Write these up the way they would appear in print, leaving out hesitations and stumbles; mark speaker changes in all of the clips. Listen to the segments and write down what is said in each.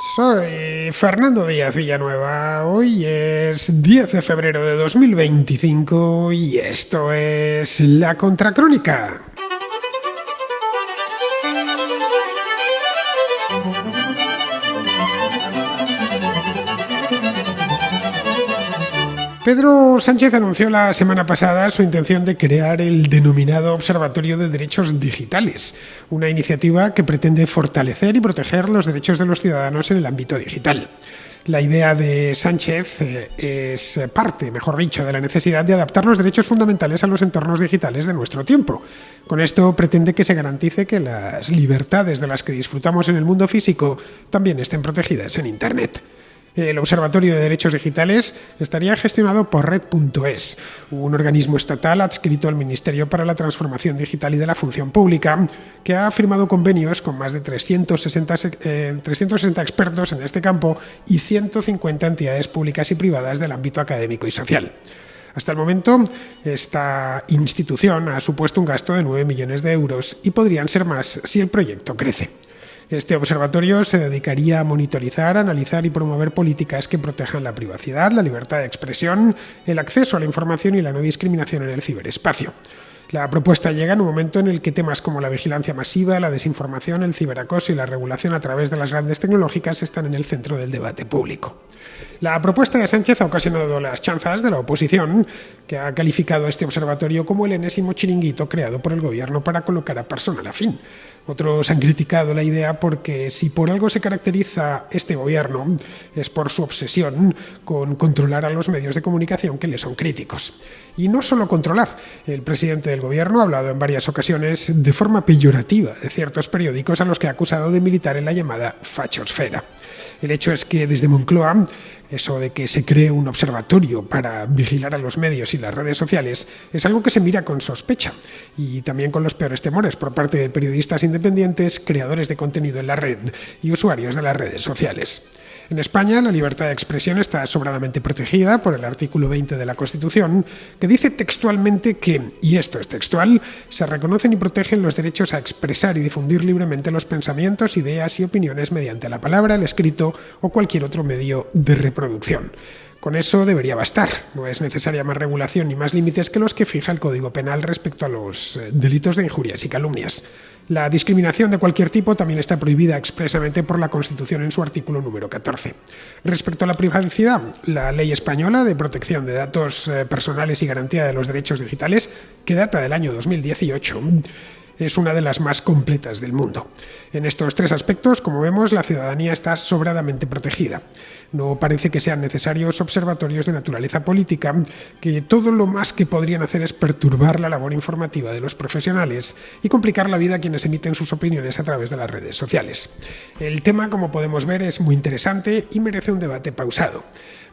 Speaker 1: Soy Fernando Díaz Villanueva. Hoy es 10 de febrero de 2025 y esto es La Contracrónica. Pedro Sánchez anunció la semana pasada su intención de crear el denominado Observatorio de Derechos Digitales, una iniciativa que pretende fortalecer y proteger los derechos de los ciudadanos en el ámbito digital. La idea de Sánchez es parte, mejor dicho, de la necesidad de adaptar los derechos fundamentales a los entornos digitales de nuestro tiempo. Con esto pretende que se garantice que las libertades de las que disfrutamos en el mundo físico también estén protegidas en Internet. El Observatorio de Derechos Digitales estaría gestionado por Red.es, un organismo estatal adscrito al Ministerio para la Transformación Digital y de la Función Pública, que ha firmado convenios con más de 360 expertos en este campo y 150 entidades públicas y privadas del ámbito académico y social. Hasta el momento, esta institución ha supuesto un gasto de 9 millones de euros y podrían ser más si el proyecto crece. Este observatorio se dedicaría a monitorizar, analizar y promover políticas que protejan la privacidad, la libertad de expresión, el acceso a la información y la no discriminación en el ciberespacio. La propuesta llega en un momento en el que temas como la vigilancia masiva, la desinformación, el ciberacoso y la regulación a través de las grandes tecnológicas están en el centro del debate público. La propuesta de Sánchez ha ocasionado las chanzas de la oposición, que ha calificado este observatorio como el enésimo chiringuito creado por el gobierno para colocar a personal afín. Otros han criticado la idea porque si por algo se caracteriza este gobierno es por su obsesión con controlar a los medios de comunicación que le son críticos. Y no solo controlar, el presidente del gobierno ha hablado en varias ocasiones de forma peyorativa de ciertos periódicos a los que ha acusado de militar en la llamada fachosfera. El hecho es que desde Moncloa, eso de que se cree un observatorio para vigilar a los medios y las redes sociales es algo que se mira con sospecha y también con los peores temores por parte de periodistas independientes, creadores de contenido en la red y usuarios de las redes sociales. En España, la libertad de expresión está sobradamente protegida por el artículo 20 de la Constitución, que dice textualmente que, y esto es textual, se reconocen y protegen los derechos a expresar y difundir libremente los pensamientos, ideas y opiniones mediante la palabra, el escrito o cualquier otro medio de reproducción. Con eso debería bastar. No es necesaria más regulación ni más límites que los que fija el Código Penal respecto a los delitos de injurias y calumnias. La discriminación de cualquier tipo también está prohibida expresamente por la Constitución en su artículo número 14. Respecto a la privacidad, la Ley Española de Protección de Datos Personales y Garantía de los Derechos Digitales, que data del año 2018, es una de las más completas del mundo. En estos tres aspectos, como vemos, la ciudadanía está sobradamente protegida. No parece que sean necesarios observatorios de naturaleza política, que todo lo más que podrían hacer es perturbar la labor informativa de los profesionales y complicar la vida a quienes emiten sus opiniones a través de las redes sociales. El tema, como podemos ver, es muy interesante y merece un debate pausado.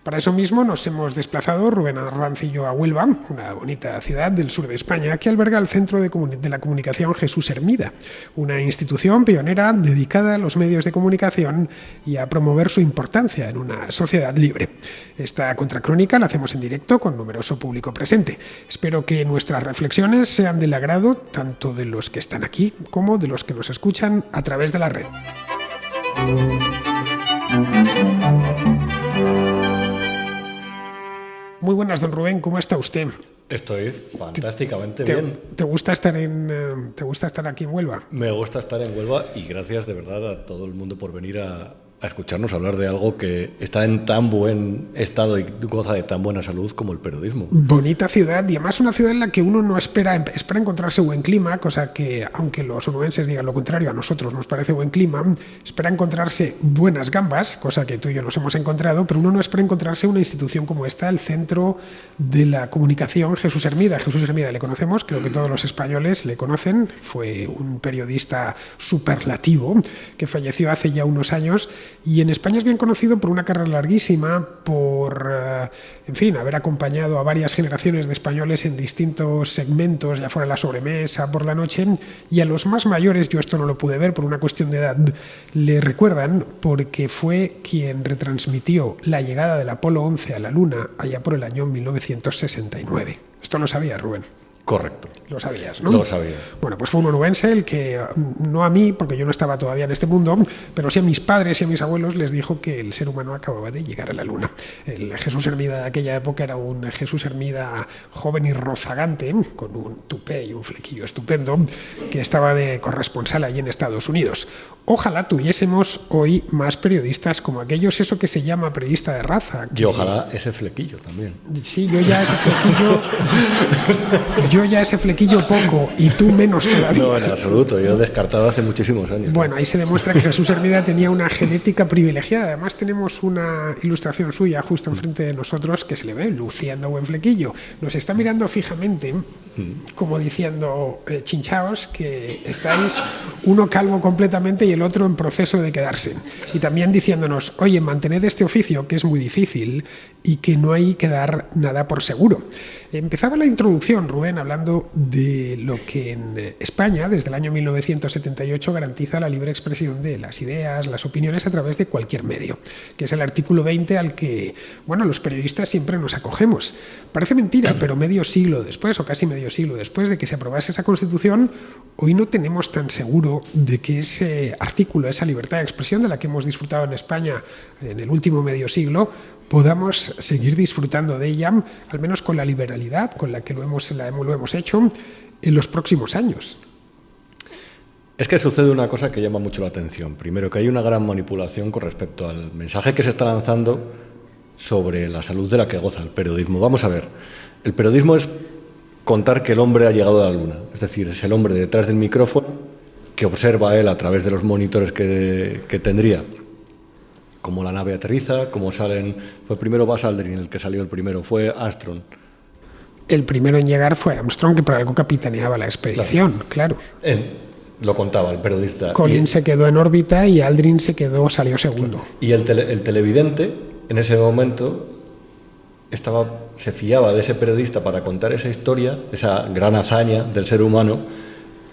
Speaker 1: Para eso mismo nos hemos desplazado Rubén Arrancillo a Huelva, una bonita ciudad del sur de España que alberga el Centro de la Comunicación Jesús Hermida, una institución pionera dedicada a los medios de comunicación y a promover su importancia en una sociedad libre. Esta contracrónica la hacemos en directo con numeroso público presente. Espero que nuestras reflexiones sean del agrado tanto de los que están aquí como de los que nos escuchan a través de la red. Muy buenas, don Rubén, ¿cómo está usted?
Speaker 2: Estoy fantásticamente bien.
Speaker 1: ¿Te gusta estar aquí en Huelva?
Speaker 2: Me gusta estar en Huelva y gracias de verdad a todo el mundo por venir a escucharnos hablar de algo que está en tan buen estado y goza de tan buena salud como el periodismo.
Speaker 1: Bonita ciudad y además una ciudad en la que uno no espera encontrarse buen clima, cosa que, aunque los onubenses digan lo contrario, a nosotros nos parece buen clima, espera encontrarse buenas gambas, cosa que tú y yo nos hemos encontrado, pero uno no espera encontrarse una institución como esta, el Centro de la Comunicación Jesús Hermida. Jesús Hermida le conocemos, creo que todos los españoles le conocen, fue un periodista superlativo que falleció hace ya unos años. Y en España es bien conocido por una carrera larguísima, por, haber acompañado a varias generaciones de españoles en distintos segmentos, ya fuera la sobremesa, por la noche, y a los más mayores, yo esto no lo pude ver por una cuestión de edad, le recuerdan porque fue quien retransmitió la llegada del Apolo 11 a la Luna allá por el año 1969. Esto lo sabía, Rubén.
Speaker 2: Correcto.
Speaker 1: Lo sabías, ¿no?
Speaker 2: Lo sabía.
Speaker 1: Bueno, pues fue un onubense el que, no a mí, porque yo no estaba todavía en este mundo, pero sí a mis padres y a mis abuelos les dijo que el ser humano acababa de llegar a la Luna. El Jesús Hermida de aquella época era un Jesús Hermida joven y rozagante, con un tupé y un flequillo estupendo, que estaba de corresponsal allí en Estados Unidos. Ojalá tuviésemos hoy más periodistas como aquellos, eso que se llama periodista de raza.
Speaker 2: Y ojalá ese flequillo también.
Speaker 1: Sí, yo ya ese flequillo poco y tú menos todavía.
Speaker 2: No, en absoluto, yo he descartado hace muchísimos años.
Speaker 1: Bueno, ahí se demuestra que Jesús Hermida tenía una genética privilegiada. Además tenemos una ilustración suya justo enfrente de nosotros que se le ve luciendo buen flequillo. Nos está mirando fijamente, como diciendo, chinchaos, que estáis uno calvo completamente y el otro en proceso de quedarse. Y también diciéndonos, oye, mantened este oficio que es muy difícil y que no hay que dar nada por seguro. Empezaba la introducción, Rubén, hablando de lo que en España, desde el año 1978, garantiza la libre expresión de las ideas, las opiniones a través de cualquier medio, que es el artículo 20 al que, bueno, los periodistas siempre nos acogemos. Parece mentira, pero medio siglo después, o casi medio siglo después de que se aprobase esa Constitución, hoy no tenemos tan seguro de que ese artículo, esa libertad de expresión de la que hemos disfrutado en España en el último medio siglo, podamos seguir disfrutando de ella, al menos con la liberalidad con la que lo hemos hecho en los próximos años.
Speaker 2: Es que sucede una cosa que llama mucho la atención. Primero, que hay una gran manipulación con respecto al mensaje que se está lanzando sobre la salud de la que goza el periodismo. Vamos a ver, el periodismo es contar que el hombre ha llegado a la Luna. Es decir, es el hombre detrás del micrófono que observa a él a través de los monitores que tendría. Cómo la nave aterriza, cómo salen... Fue primero Buzz Aldrin el que salió el primero, fue Armstrong.
Speaker 1: El primero en llegar fue Armstrong, que por algo capitaneaba la expedición, claro.
Speaker 2: Lo contaba el periodista.
Speaker 1: Collins se quedó en órbita y Aldrin salió segundo.
Speaker 2: Y el televidente, en ese momento, se fiaba de ese periodista para contar esa historia, esa gran hazaña del ser humano,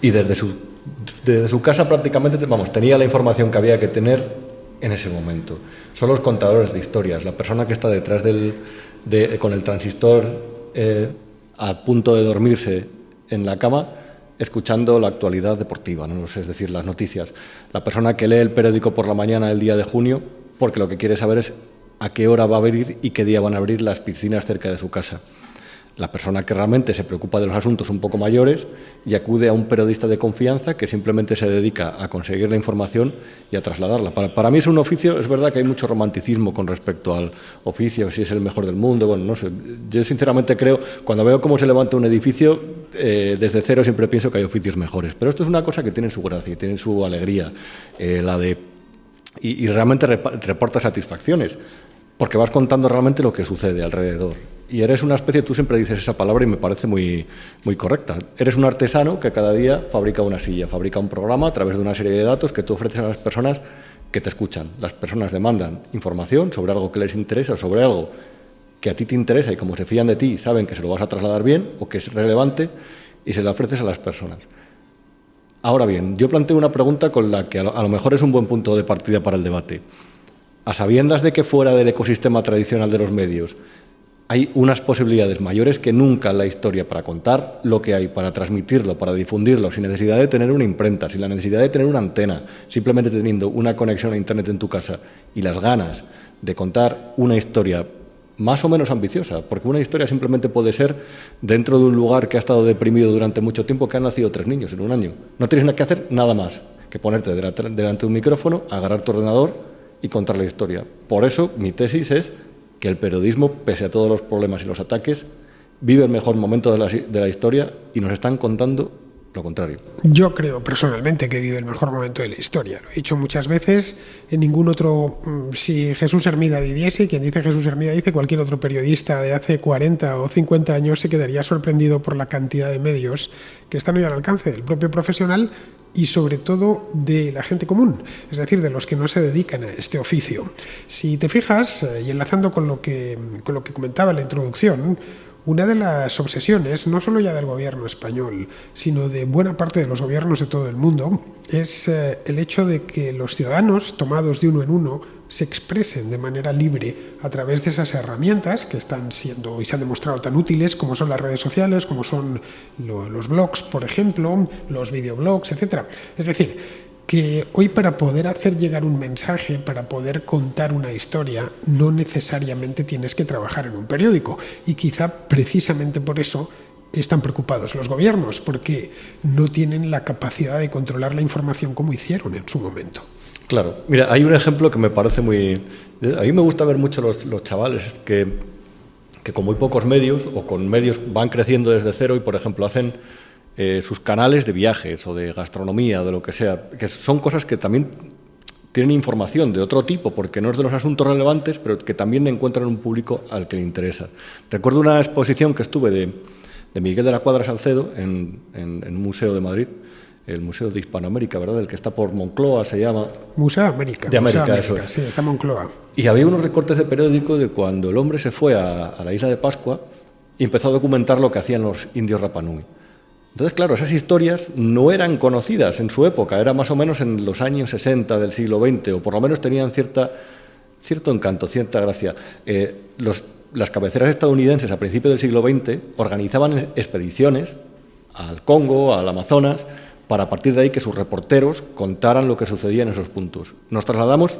Speaker 2: y desde su casa prácticamente, tenía la información que había que tener en ese momento. Son los contadores de historias, la persona que está detrás con el transistor a punto de dormirse en la cama, escuchando la actualidad deportiva, no sé, es decir, las noticias. La persona que lee el periódico por la mañana del día de junio, porque lo que quiere saber es a qué hora va a abrir y qué día van a abrir las piscinas cerca de su casa. La persona que realmente se preocupa de los asuntos un poco mayores y acude a un periodista de confianza que simplemente se dedica a conseguir la información y a trasladarla. Para mí es un oficio, es verdad que hay mucho romanticismo con respecto al oficio, si es el mejor del mundo, bueno, no sé. Yo sinceramente creo, cuando veo cómo se levanta un edificio, desde cero siempre pienso que hay oficios mejores. Pero esto es una cosa que tiene su gracia y tiene su alegría, y realmente reporta satisfacciones, porque vas contando realmente lo que sucede alrededor. Y eres una especie, tú siempre dices esa palabra y me parece muy, muy correcta. Eres un artesano que cada día fabrica una silla, fabrica un programa a través de una serie de datos que tú ofreces a las personas que te escuchan. Las personas demandan información sobre algo que les interesa, sobre algo que a ti te interesa, y como se fían de ti, saben que se lo vas a trasladar bien o que es relevante, y se lo ofreces a las personas. Ahora bien, yo planteo una pregunta con la que a lo mejor es un buen punto de partida para el debate. A sabiendas de que fuera del ecosistema tradicional de los medios hay unas posibilidades mayores que nunca en la historia para contar lo que hay, para transmitirlo, para difundirlo, sin necesidad de tener una imprenta, sin la necesidad de tener una antena, simplemente teniendo una conexión a Internet en tu casa y las ganas de contar una historia más o menos ambiciosa, porque una historia simplemente puede ser dentro de un lugar que ha estado deprimido durante mucho tiempo, que han nacido 3 niños en un año. No tienes nada que hacer, nada más que ponerte delante de un micrófono, agarrar tu ordenador y contar la historia. Por eso mi tesis es que el periodismo, pese a todos los problemas y los ataques, vive el mejor momento de la historia y nos están contando lo contrario.
Speaker 1: Yo creo personalmente que vive el mejor momento de la historia. Lo he dicho muchas veces, en ningún otro... Si Jesús Hermida viviese, quien dice Jesús Hermida dice cualquier otro periodista de hace 40 o 50 años, se quedaría sorprendido por la cantidad de medios que están hoy al alcance del propio profesional y sobre todo de la gente común, es decir, de los que no se dedican a este oficio. Si te fijas, y enlazando con lo que comentaba en la introducción, una de las obsesiones, no solo ya del gobierno español, sino de buena parte de los gobiernos de todo el mundo, es el hecho de que los ciudadanos, tomados de uno en uno, se expresen de manera libre a través de esas herramientas que están siendo y se han demostrado tan útiles, como son las redes sociales, como son los blogs, por ejemplo, los videoblogs, etcétera. Es decir, que hoy para poder hacer llegar un mensaje, para poder contar una historia, no necesariamente tienes que trabajar en un periódico. Y quizá precisamente por eso están preocupados los gobiernos, porque no tienen la capacidad de controlar la información como hicieron en su momento.
Speaker 2: Claro, mira, hay un ejemplo que me parece muy... A mí me gusta ver mucho los chavales que con muy pocos medios o con medios van creciendo desde cero y, por ejemplo, hacen sus canales de viajes o de gastronomía o de lo que sea, que son cosas que también tienen información de otro tipo, porque no es de los asuntos relevantes, pero que también encuentran un público al que le interesa. Recuerdo una exposición que estuve de Miguel de la Cuadra Salcedo en un museo de Madrid, el Museo de Hispanoamérica, ¿verdad? El que está por Moncloa, se llama...
Speaker 1: Museo de América.
Speaker 2: De América,
Speaker 1: Museo
Speaker 2: eso
Speaker 1: América,
Speaker 2: es.
Speaker 1: sí, está en Moncloa.
Speaker 2: Y había unos recortes de periódico de cuando el hombre se fue a la isla de Pascua y empezó a documentar lo que hacían los indios Rapa Nui. Entonces, claro, esas historias no eran conocidas en su época, era más o menos en los años 60 del siglo XX, o por lo menos tenían cierto encanto, cierta gracia. Las cabeceras estadounidenses a principios del siglo XX organizaban expediciones al Congo, al Amazonas, para a partir de ahí que sus reporteros contaran lo que sucedía en esos puntos. Nos trasladamos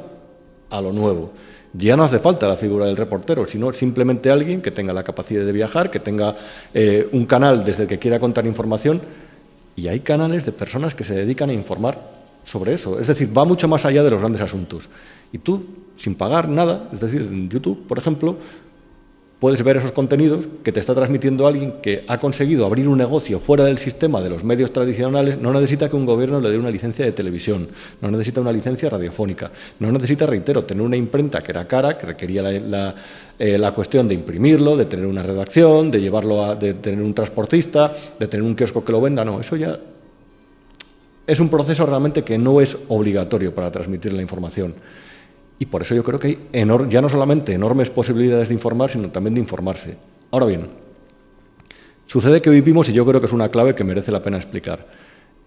Speaker 2: a lo nuevo. Ya no hace falta la figura del reportero, sino simplemente alguien que tenga la capacidad de viajar, que tenga un canal desde el que quiera contar información, y hay canales de personas que se dedican a informar sobre eso. Es decir, va mucho más allá de los grandes asuntos. Y tú, sin pagar nada, es decir, en YouTube, por ejemplo, puedes ver esos contenidos que te está transmitiendo alguien que ha conseguido abrir un negocio fuera del sistema de los medios tradicionales. No necesita que un gobierno le dé una licencia de televisión, no necesita una licencia radiofónica, no necesita, reitero, tener una imprenta que era cara, que requería la cuestión de imprimirlo, de tener una redacción, de llevarlo de tener un transportista, de tener un kiosco que lo venda. No, eso ya es un proceso realmente que no es obligatorio para transmitir la información. Y por eso yo creo que hay ya no solamente enormes posibilidades de informar, sino también de informarse. Ahora bien, sucede que vivimos, y yo creo que es una clave que merece la pena explicar,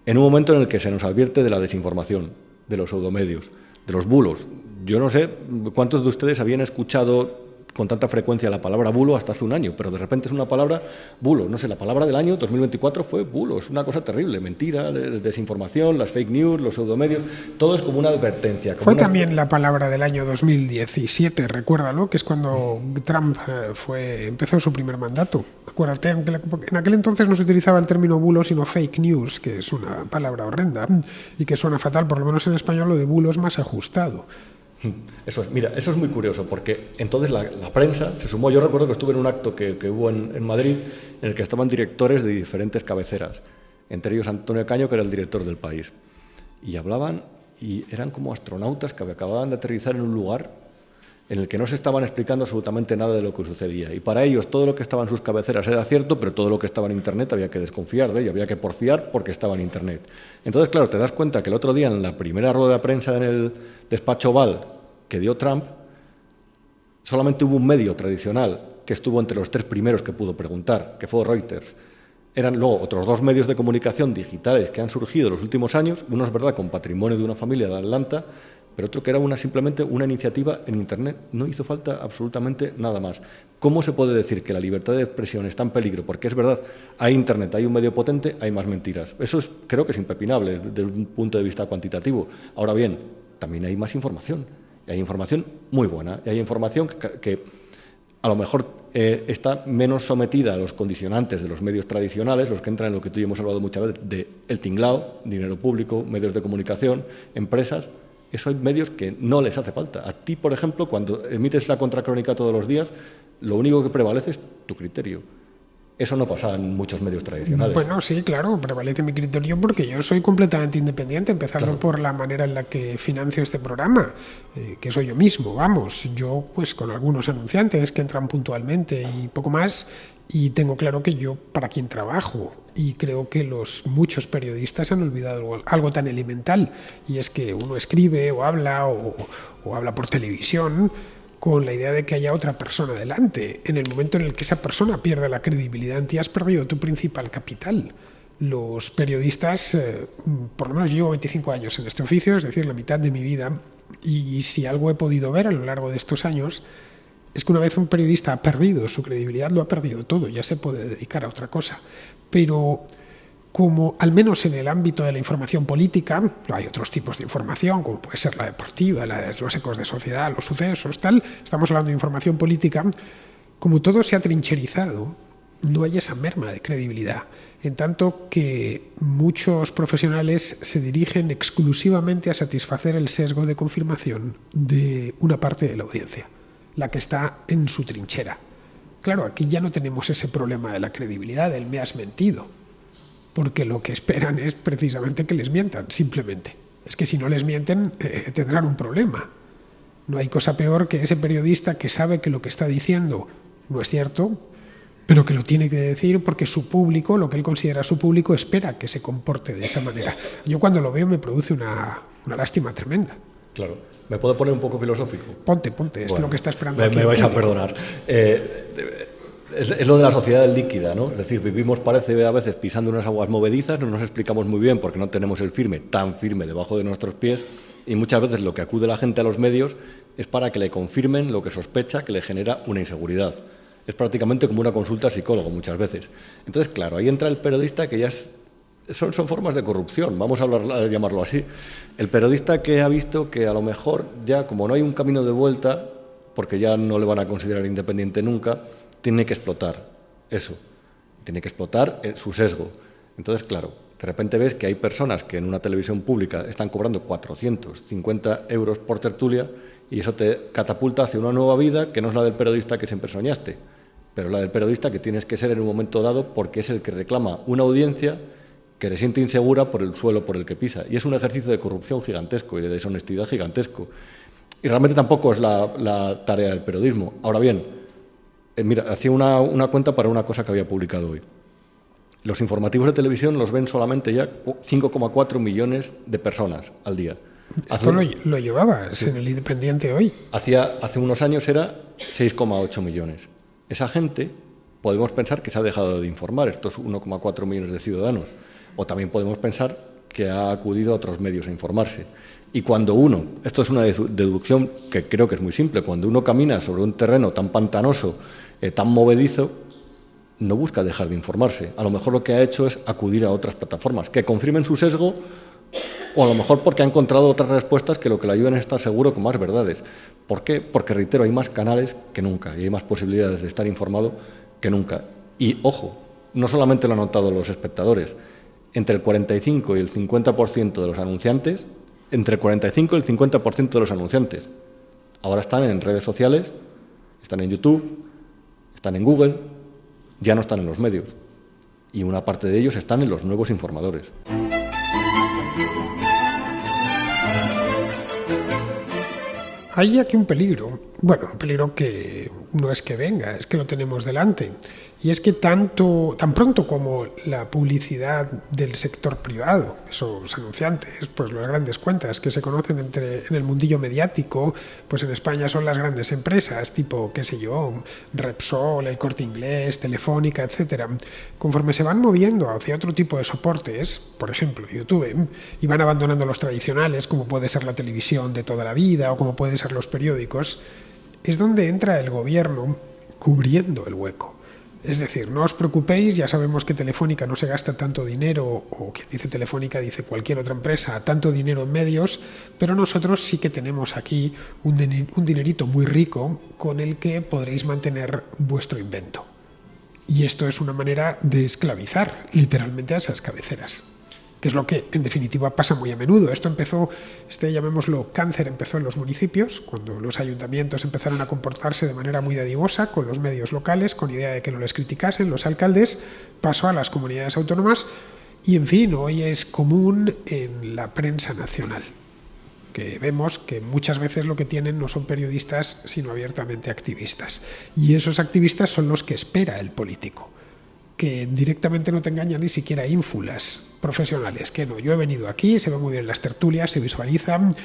Speaker 2: en un momento en el que se nos advierte de la desinformación, de los pseudomedios, de los bulos. Yo no sé cuántos de ustedes habían escuchado con tanta frecuencia la palabra bulo hasta hace un año, pero de repente es una palabra bulo. No sé, la palabra del año 2024 fue bulo, es una cosa terrible, mentira, desinformación, las fake news, los pseudomedios, todo es como una advertencia. Como
Speaker 1: fue también la palabra del año 2017, recuérdalo, que es cuando Trump empezó su primer mandato. Acuérdate, en aquel entonces no se utilizaba el término bulo, sino fake news, que es una palabra horrenda y que suena fatal, por lo menos en español lo de bulo es más ajustado.
Speaker 2: Eso es, mira, eso es muy curioso, porque entonces la prensa se sumó. Yo recuerdo que estuve en un acto que hubo en Madrid, en el que estaban directores de diferentes cabeceras, entre ellos Antonio Caño, que era el director del País, y hablaban, y eran como astronautas que acababan de aterrizar en un lugar en el que no se estaban explicando absolutamente nada de lo que sucedía, y para ellos todo lo que estaba en sus cabeceras era cierto, pero todo lo que estaba en Internet había que desconfiar de ello, había que porfiar porque estaba en Internet. Entonces, claro, te das cuenta que el otro día en la primera rueda de prensa en el despacho Oval que dio Trump, solamente hubo un medio tradicional que estuvo entre los 3 primeros que pudo preguntar, que fue Reuters. Eran luego otros 2 medios de comunicación digitales que han surgido en los últimos años, uno es verdad con patrimonio de una familia de Atlanta, pero otro que era simplemente una iniciativa en Internet. No hizo falta absolutamente nada más. ¿Cómo se puede decir que la libertad de expresión está en peligro? Porque es verdad, hay Internet, hay un medio potente, hay más mentiras. Eso creo que es impepinable desde un punto de vista cuantitativo. Ahora bien, también hay más información. Y hay información muy buena. Y hay información que a lo mejor está menos sometida a los condicionantes de los medios tradicionales, los que entran en lo que tú y yo hemos hablado muchas veces, de el tinglao, dinero público, medios de comunicación, empresas. Eso hay medios que no les hace falta. A ti, por ejemplo, cuando emites la contracrónica todos los días, lo único que prevalece es tu criterio. Eso no pasa en muchos medios tradicionales.
Speaker 1: Bueno, sí, claro, prevalece mi criterio porque yo soy completamente independiente, empezando
Speaker 2: Claro.
Speaker 1: por la manera en la que financio este programa, que soy yo mismo, vamos. Yo, pues, con algunos anunciantes que entran puntualmente y poco más, y tengo claro que yo para quién trabajo. Y creo que muchos periodistas han olvidado algo tan elemental, y es que uno escribe o habla o habla por televisión con la idea de que haya otra persona delante. En el momento en el que esa persona pierde la credibilidad en ti, has perdido tu principal capital. Los periodistas, por lo menos llevo 25 años en este oficio, es decir, la mitad de mi vida, Y si algo he podido ver a lo largo de estos años, es que una vez un periodista ha perdido su credibilidad, lo ha perdido todo, ya se puede dedicar a otra cosa. Pero como al menos en el ámbito de la información política, hay otros tipos de información, como puede ser la deportiva, la de los ecos de sociedad, los sucesos, tal, estamos hablando de información política, como todo se ha trincherizado, no hay esa merma de credibilidad, en tanto que muchos profesionales se dirigen exclusivamente a satisfacer el sesgo de confirmación de una parte de la audiencia, la que está en su trinchera. Claro, aquí ya no tenemos ese problema de la credibilidad, del me has mentido, porque lo que esperan es precisamente que les mientan, simplemente. Es que si no les mienten, tendrán un problema. No hay cosa peor que ese periodista que sabe que lo que está diciendo no es cierto, pero que lo tiene que decir porque su público, lo que él considera su público, espera que se comporte de esa manera. Yo cuando lo veo me produce una lástima tremenda.
Speaker 2: Claro. ¿Me puedo poner un poco filosófico?
Speaker 1: Ponte, es lo que está esperando aquí.
Speaker 2: Me vais a perdonar. Es lo de la sociedad líquida, ¿no? Es decir, vivimos, parece a veces, pisando unas aguas movedizas, no nos explicamos muy bien porque no tenemos el firme tan firme debajo de nuestros pies, y muchas veces lo que acude la gente a los medios es para que le confirmen lo que sospecha, que le genera una inseguridad. Es prácticamente como una consulta al psicólogo muchas veces. Entonces, claro, ahí entra el periodista que ya son formas de corrupción, vamos a llamarlo así. El periodista que ha visto que a lo mejor ya, como no hay un camino de vuelta, porque ya no le van a considerar independiente nunca, tiene que explotar eso, tiene que explotar su sesgo. Entonces, claro, de repente ves que hay personas que en una televisión pública están cobrando 450 euros por tertulia y eso te catapulta hacia una nueva vida que no es la del periodista que siempre soñaste, pero la del periodista que tienes que ser en un momento dado porque es el que reclama una audiencia que se siente insegura por el suelo por el que pisa. Y es un ejercicio de corrupción gigantesco y de deshonestidad gigantesco. Y realmente tampoco es la tarea del periodismo. Ahora bien, mira, hacía una cuenta para una cosa que había publicado hoy. Los informativos de televisión los ven solamente ya 5,4 millones de personas al día.
Speaker 1: Esto lo llevabas sí. En el Independiente hoy.
Speaker 2: Hace unos años era 6,8 millones. Esa gente, podemos pensar que se ha dejado de informar, estos 1,4 millones de ciudadanos. O también podemos pensar que ha acudido a otros medios a informarse. Y cuando uno, esto es una deducción que creo que es muy simple, cuando uno camina sobre un terreno tan pantanoso, tan movedizo, no busca dejar de informarse. A lo mejor lo que ha hecho es acudir a otras plataformas que confirmen su sesgo, o a lo mejor porque ha encontrado otras respuestas que lo que le ayudan es estar seguro con más verdades. ¿Por qué? Porque, reitero, hay más canales que nunca y hay más posibilidades de estar informado que nunca. Y, ojo, no solamente lo han notado los espectadores, entre el 45 y el 50% de los anunciantes, entre el 45 y el 50% de los anunciantes ahora están en redes sociales, están en YouTube, están en Google, ya no están en los medios. Y una parte de ellos están en los nuevos informadores.
Speaker 1: Hay aquí un peligro, un peligro que no es que venga, es que lo tenemos delante. Y es que tan pronto como la publicidad del sector privado, esos anunciantes, pues las grandes cuentas que se conocen en el mundillo mediático, pues en España son las grandes empresas, tipo, qué sé yo, Repsol, El Corte Inglés, Telefónica, etcétera. Conforme se van moviendo hacia otro tipo de soportes, por ejemplo, YouTube, y van abandonando los tradicionales, como puede ser la televisión de toda la vida o como pueden ser los periódicos, es donde entra el gobierno cubriendo el hueco. Es decir, no os preocupéis, ya sabemos que Telefónica no se gasta tanto dinero, o quien dice Telefónica dice cualquier otra empresa, tanto dinero en medios, pero nosotros sí que tenemos aquí un dinerito muy rico con el que podréis mantener vuestro invento. Y esto es una manera de esclavizar literalmente a esas cabeceras, que es lo que en definitiva pasa muy a menudo. Esto empezó, llamémoslo cáncer, empezó en los municipios, cuando los ayuntamientos empezaron a comportarse de manera muy dadivosa con los medios locales, con idea de que no les criticasen, los alcaldes, pasó a las comunidades autónomas y, en fin, hoy es común en la prensa nacional, que vemos que muchas veces lo que tienen no son periodistas, sino abiertamente activistas. Y esos activistas son los que espera el político, que directamente no te engañan ni siquiera ínfulas profesionales, que no, yo he venido aquí, se ven muy bien las tertulias, se visualizan,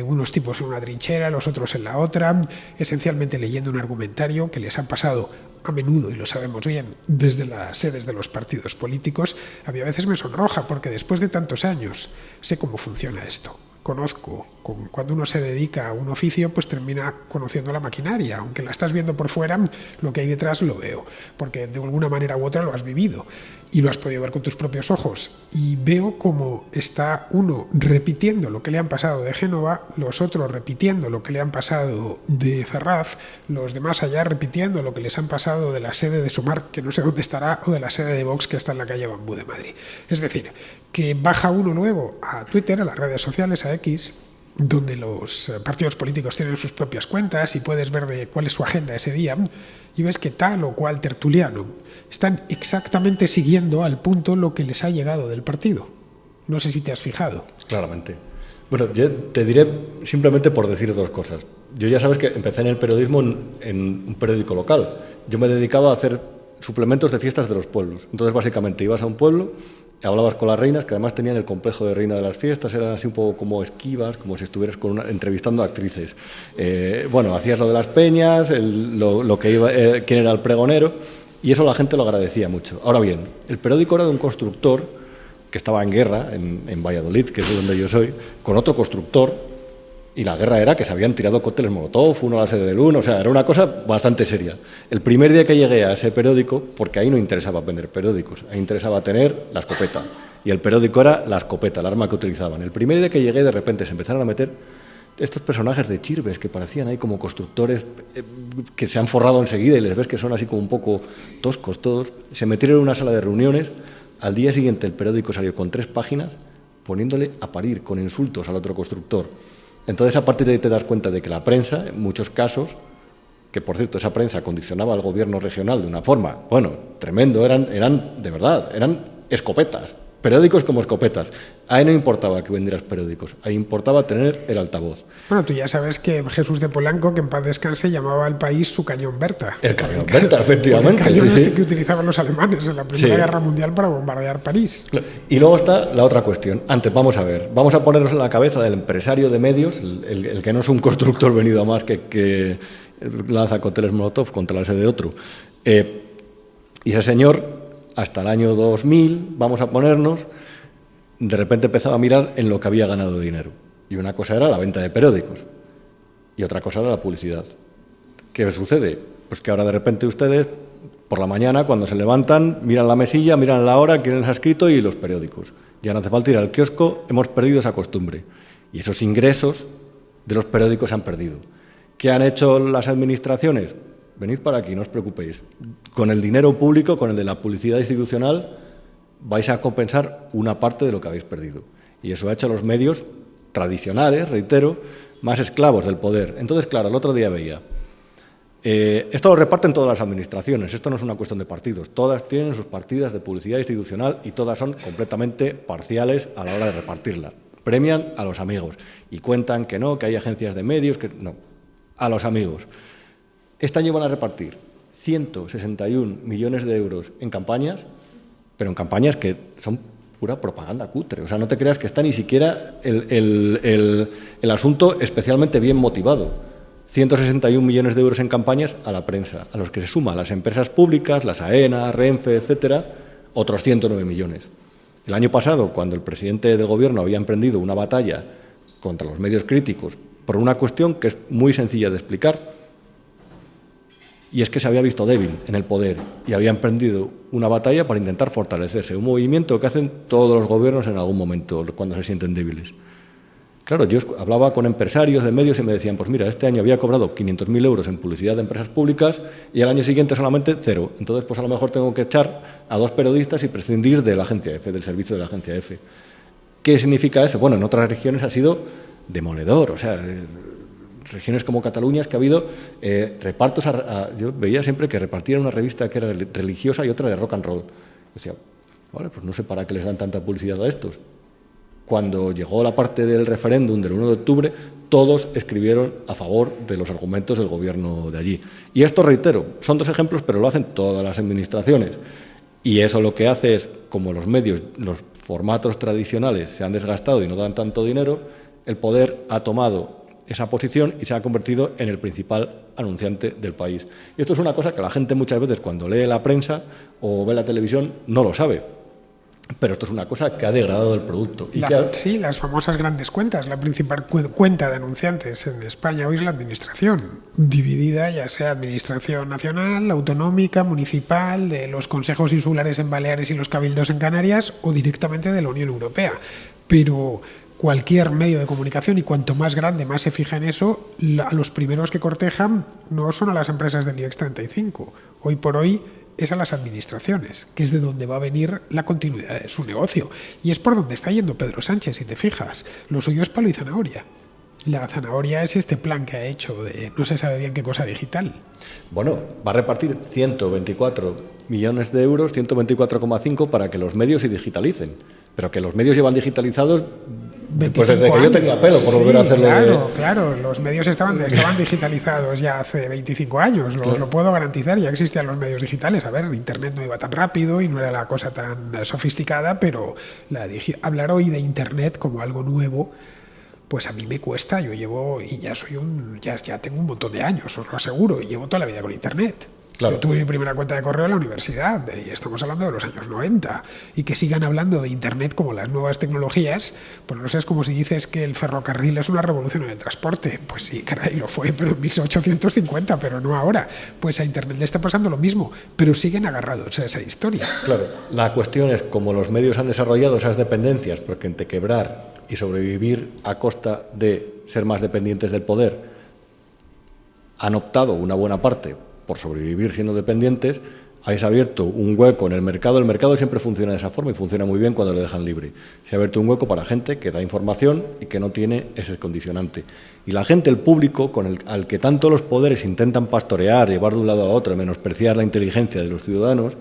Speaker 1: unos tipos en una trinchera, los otros en la otra, esencialmente leyendo un argumentario que les han pasado a menudo, y lo sabemos bien, desde las sedes de los partidos políticos. A mí a veces me sonroja, porque después de tantos años sé cómo funciona esto. conozco. Cuando uno se dedica a un oficio, pues termina conociendo la maquinaria. Aunque la estás viendo por fuera, lo que hay detrás lo veo, porque de alguna manera u otra lo has vivido y lo has podido ver con tus propios ojos. Y veo cómo está uno repitiendo lo que le han pasado de Génova, los otros repitiendo lo que le han pasado de Ferraz, los demás allá repitiendo lo que les han pasado de la sede de Sumar, que no sé dónde estará, o de la sede de Vox, que está en la calle Bambú de Madrid. Es decir, que baja uno luego a Twitter, a las redes sociales, a X, donde los partidos políticos tienen sus propias cuentas y puedes ver de cuál es su agenda ese día, y ves que tal o cual tertuliano están exactamente siguiendo al punto lo que les ha llegado del partido. No sé si te has fijado.
Speaker 2: Claramente. Bueno, yo te diré simplemente por decir dos cosas. Yo ya sabes que empecé en el periodismo en un periódico local. Yo me dedicaba a hacer suplementos de fiestas de los pueblos. Entonces, básicamente, ibas a un pueblo, hablabas con las reinas, que además tenían el complejo de reina de las fiestas, eran así un poco como esquivas, como si estuvieras entrevistando a actrices. Bueno, hacías lo de las peñas, lo que iba, quién era el pregonero, y eso la gente lo agradecía mucho. Ahora bien, el periódico era de un constructor que estaba en guerra, en Valladolid, que es de donde yo soy, con otro constructor, y la guerra era que se habían tirado cócteles Molotov, uno a la sede del uno, o sea, era una cosa bastante seria. El primer día que llegué a ese periódico, porque ahí no interesaba vender periódicos, ahí interesaba tener la escopeta, y el periódico era la escopeta, el arma que utilizaban. El primer día que llegué, de repente se empezaron a meter estos personajes de Chirves que parecían ahí como constructores que se han forrado enseguida y les ves que son así como un poco toscos todos. Se metieron en una sala de reuniones. Al día siguiente el periódico salió con 3 páginas poniéndole a parir con insultos al otro constructor. Entonces, a partir de ahí te das cuenta de que la prensa, en muchos casos, que por cierto esa prensa condicionaba al gobierno regional de una forma, bueno, tremendo, eran de verdad, eran escopetas, periódicos como escopetas. Ahí no importaba que vendieras periódicos, ahí importaba tener el altavoz.
Speaker 1: Bueno, tú ya sabes que Jesús de Polanco, que en paz descanse, llamaba al país su cañón Berta.
Speaker 2: El cañón Berta, efectivamente.
Speaker 1: El cañón
Speaker 2: sí,
Speaker 1: que utilizaban los alemanes en la Primera Guerra Mundial para bombardear París.
Speaker 2: Y luego está la otra cuestión. Antes, vamos a ver, vamos a ponernos en la cabeza del empresario de medios, el que no es un constructor venido a más que lanza cócteles Molotov contra la sede de otro. Y ese señor, hasta el año 2000, vamos a ponernos, de repente empezaba a mirar en lo que había ganado dinero. Y una cosa era la venta de periódicos y otra cosa era la publicidad. ¿Qué sucede? Pues que ahora de repente ustedes, por la mañana, cuando se levantan, miran la mesilla, miran la hora, quién les ha escrito y los periódicos. Ya no hace falta ir al kiosco, hemos perdido esa costumbre. Y esos ingresos de los periódicos se han perdido. ¿Qué han hecho las administraciones? Venid para aquí, no os preocupéis. Con el dinero público, con el de la publicidad institucional, vais a compensar una parte de lo que habéis perdido. Y eso ha hecho a los medios tradicionales, reitero, más esclavos del poder. Entonces, claro, el otro día veía, esto lo reparten todas las administraciones, esto no es una cuestión de partidos, todas tienen sus partidas de publicidad institucional y todas son completamente parciales a la hora de repartirla. Premian a los amigos y cuentan que no, que hay agencias de medios, que no, a los amigos. Este año van a repartir 161 millones de euros en campañas, pero en campañas que son pura propaganda cutre. O sea, no te creas que está ni siquiera el asunto especialmente bien motivado. 161 millones de euros en campañas a la prensa, a los que se suman las empresas públicas, las AENA, Renfe, etcétera, otros 109 millones. El año pasado, cuando el presidente del Gobierno había emprendido una batalla contra los medios críticos por una cuestión que es muy sencilla de explicar, y es que se había visto débil en el poder y había emprendido una batalla para intentar fortalecerse, un movimiento que hacen todos los gobiernos en algún momento cuando se sienten débiles. Claro, yo hablaba con empresarios de medios y me decían, pues mira, este año había cobrado 500.000 euros en publicidad de empresas públicas y el año siguiente solamente 0. Entonces, pues a lo mejor tengo que echar a 2 periodistas y prescindir de la agencia EFE, del servicio de la agencia EFE. ¿Qué significa eso? Bueno, en otras regiones ha sido demoledor, o sea, regiones como Cataluña es que ha habido repartos, yo veía siempre que repartían una revista que era religiosa y otra de rock and roll. Decía, vale, pues no sé para qué les dan tanta publicidad a estos. Cuando llegó la parte del referéndum del 1 de octubre, todos escribieron a favor de los argumentos del gobierno de allí. Y esto, reitero, son 2 ejemplos, pero lo hacen todas las administraciones. Y eso lo que hace es, como los medios, los formatos tradicionales se han desgastado y no dan tanto dinero, el poder ha tomado esa posición y se ha convertido en el principal anunciante del país. Y esto es una cosa que la gente muchas veces cuando lee la prensa o ve la televisión no lo sabe. Pero esto es una cosa que ha degradado el producto.
Speaker 1: Sí, las famosas grandes cuentas. La principal cuenta de anunciantes en España hoy es la administración, dividida ya sea administración nacional, autonómica, municipal, de los consejos insulares en Baleares y los cabildos en Canarias o directamente de la Unión Europea. Pero cualquier medio de comunicación, y cuanto más grande, más se fija en eso, a los primeros que cortejan no son a las empresas del IBEX 35. Hoy por hoy es a las administraciones, que es de donde va a venir la continuidad de su negocio. Y es por donde está yendo Pedro Sánchez, si te fijas. Lo suyo es palo y zanahoria. La zanahoria es este plan que ha hecho de no se sabe bien qué cosa digital.
Speaker 2: Bueno, va a repartir 124 millones de euros, 124,5 para que los medios se digitalicen. Pero que los medios llevan digitalizados pues desde que yo tenía pelo por volver a hacerlo.
Speaker 1: Claro, los medios estaban digitalizados ya hace 25 años, os lo puedo garantizar, ya existían los medios digitales. A ver, Internet no iba tan rápido y no era la cosa tan sofisticada, pero hablar hoy de Internet como algo nuevo, pues a mí me cuesta. Yo llevo, y ya tengo un montón de años, os lo aseguro, y llevo toda la vida con Internet. Claro. Yo tuve mi primera cuenta de correo en la universidad, y estamos hablando de los años 90, y que sigan hablando de Internet como las nuevas tecnologías, pues no sé, es como si dices que el ferrocarril es una revolución en el transporte. Pues sí, caray, lo fue, pero en 1850, pero no ahora. Pues a Internet le está pasando lo mismo, pero siguen agarrados a esa historia.
Speaker 2: Claro, la cuestión es cómo los medios han desarrollado esas dependencias, porque entre quebrar y sobrevivir a costa de ser más dependientes del poder, han optado una buena parte por sobrevivir siendo dependientes. Habéis abierto un hueco en el mercado. El mercado siempre funciona de esa forma y funciona muy bien cuando lo dejan libre. Se ha abierto un hueco para gente que da información y que no tiene ese condicionante. Y la gente, el público, al que tanto los poderes intentan pastorear, llevar de un lado a otro, menospreciar la inteligencia de los ciudadanos,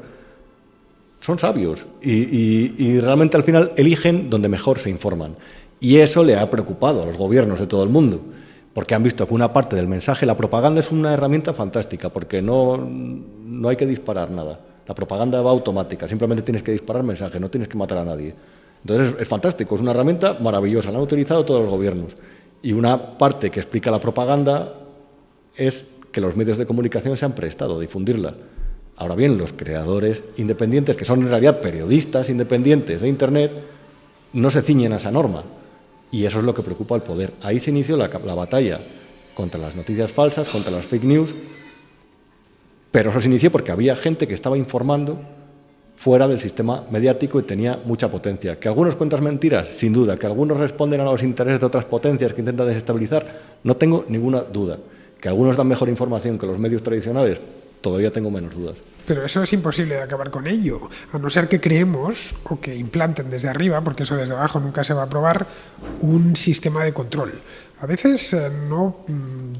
Speaker 2: son sabios y realmente al final eligen donde mejor se informan. Y eso le ha preocupado a los gobiernos de todo el mundo, porque han visto que una parte del mensaje, la propaganda es una herramienta fantástica, porque no hay que disparar nada. La propaganda va automática, simplemente tienes que disparar mensaje, no tienes que matar a nadie. Entonces es fantástico, es una herramienta maravillosa, la han utilizado todos los gobiernos. Y una parte que explica la propaganda es que los medios de comunicación se han prestado a difundirla. Ahora bien, los creadores independientes, que son en realidad periodistas independientes de Internet, no se ciñen a esa norma. Y eso es lo que preocupa al poder. Ahí se inició la batalla contra las noticias falsas, contra las fake news, pero eso se inició porque había gente que estaba informando fuera del sistema mediático y tenía mucha potencia. ¿Que algunos cuentan mentiras? Sin duda. ¿Que algunos responden a los intereses de otras potencias que intentan desestabilizar? No tengo ninguna duda. ¿Que algunos dan mejor información que los medios tradicionales? Todavía tengo menos dudas.
Speaker 1: Pero eso es imposible de acabar con ello, a no ser que creemos o que implanten desde arriba, porque eso desde abajo nunca se va a aprobar, un sistema de control. A veces no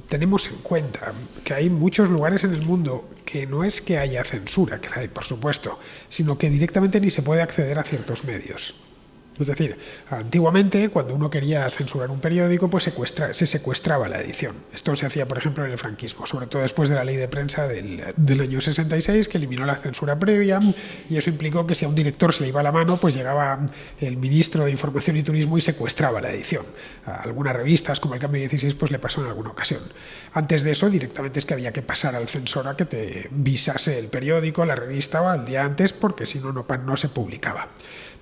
Speaker 1: tenemos en cuenta que hay muchos lugares en el mundo que no es que haya censura, que la hay por supuesto, sino que directamente ni se puede acceder a ciertos medios. Es decir, antiguamente, cuando uno quería censurar un periódico, pues se secuestraba la edición. Esto se hacía, por ejemplo, en el franquismo, sobre todo después de la ley de prensa del año 66, que eliminó la censura previa, y eso implicó que si a un director se le iba la mano, pues llegaba el ministro de Información y Turismo y secuestraba la edición. A algunas revistas, como el Cambio 16, pues le pasó en alguna ocasión. Antes de eso, directamente es que había que pasar al censor a que te visase el periódico, la revista, o al día antes, porque si no, no se publicaba.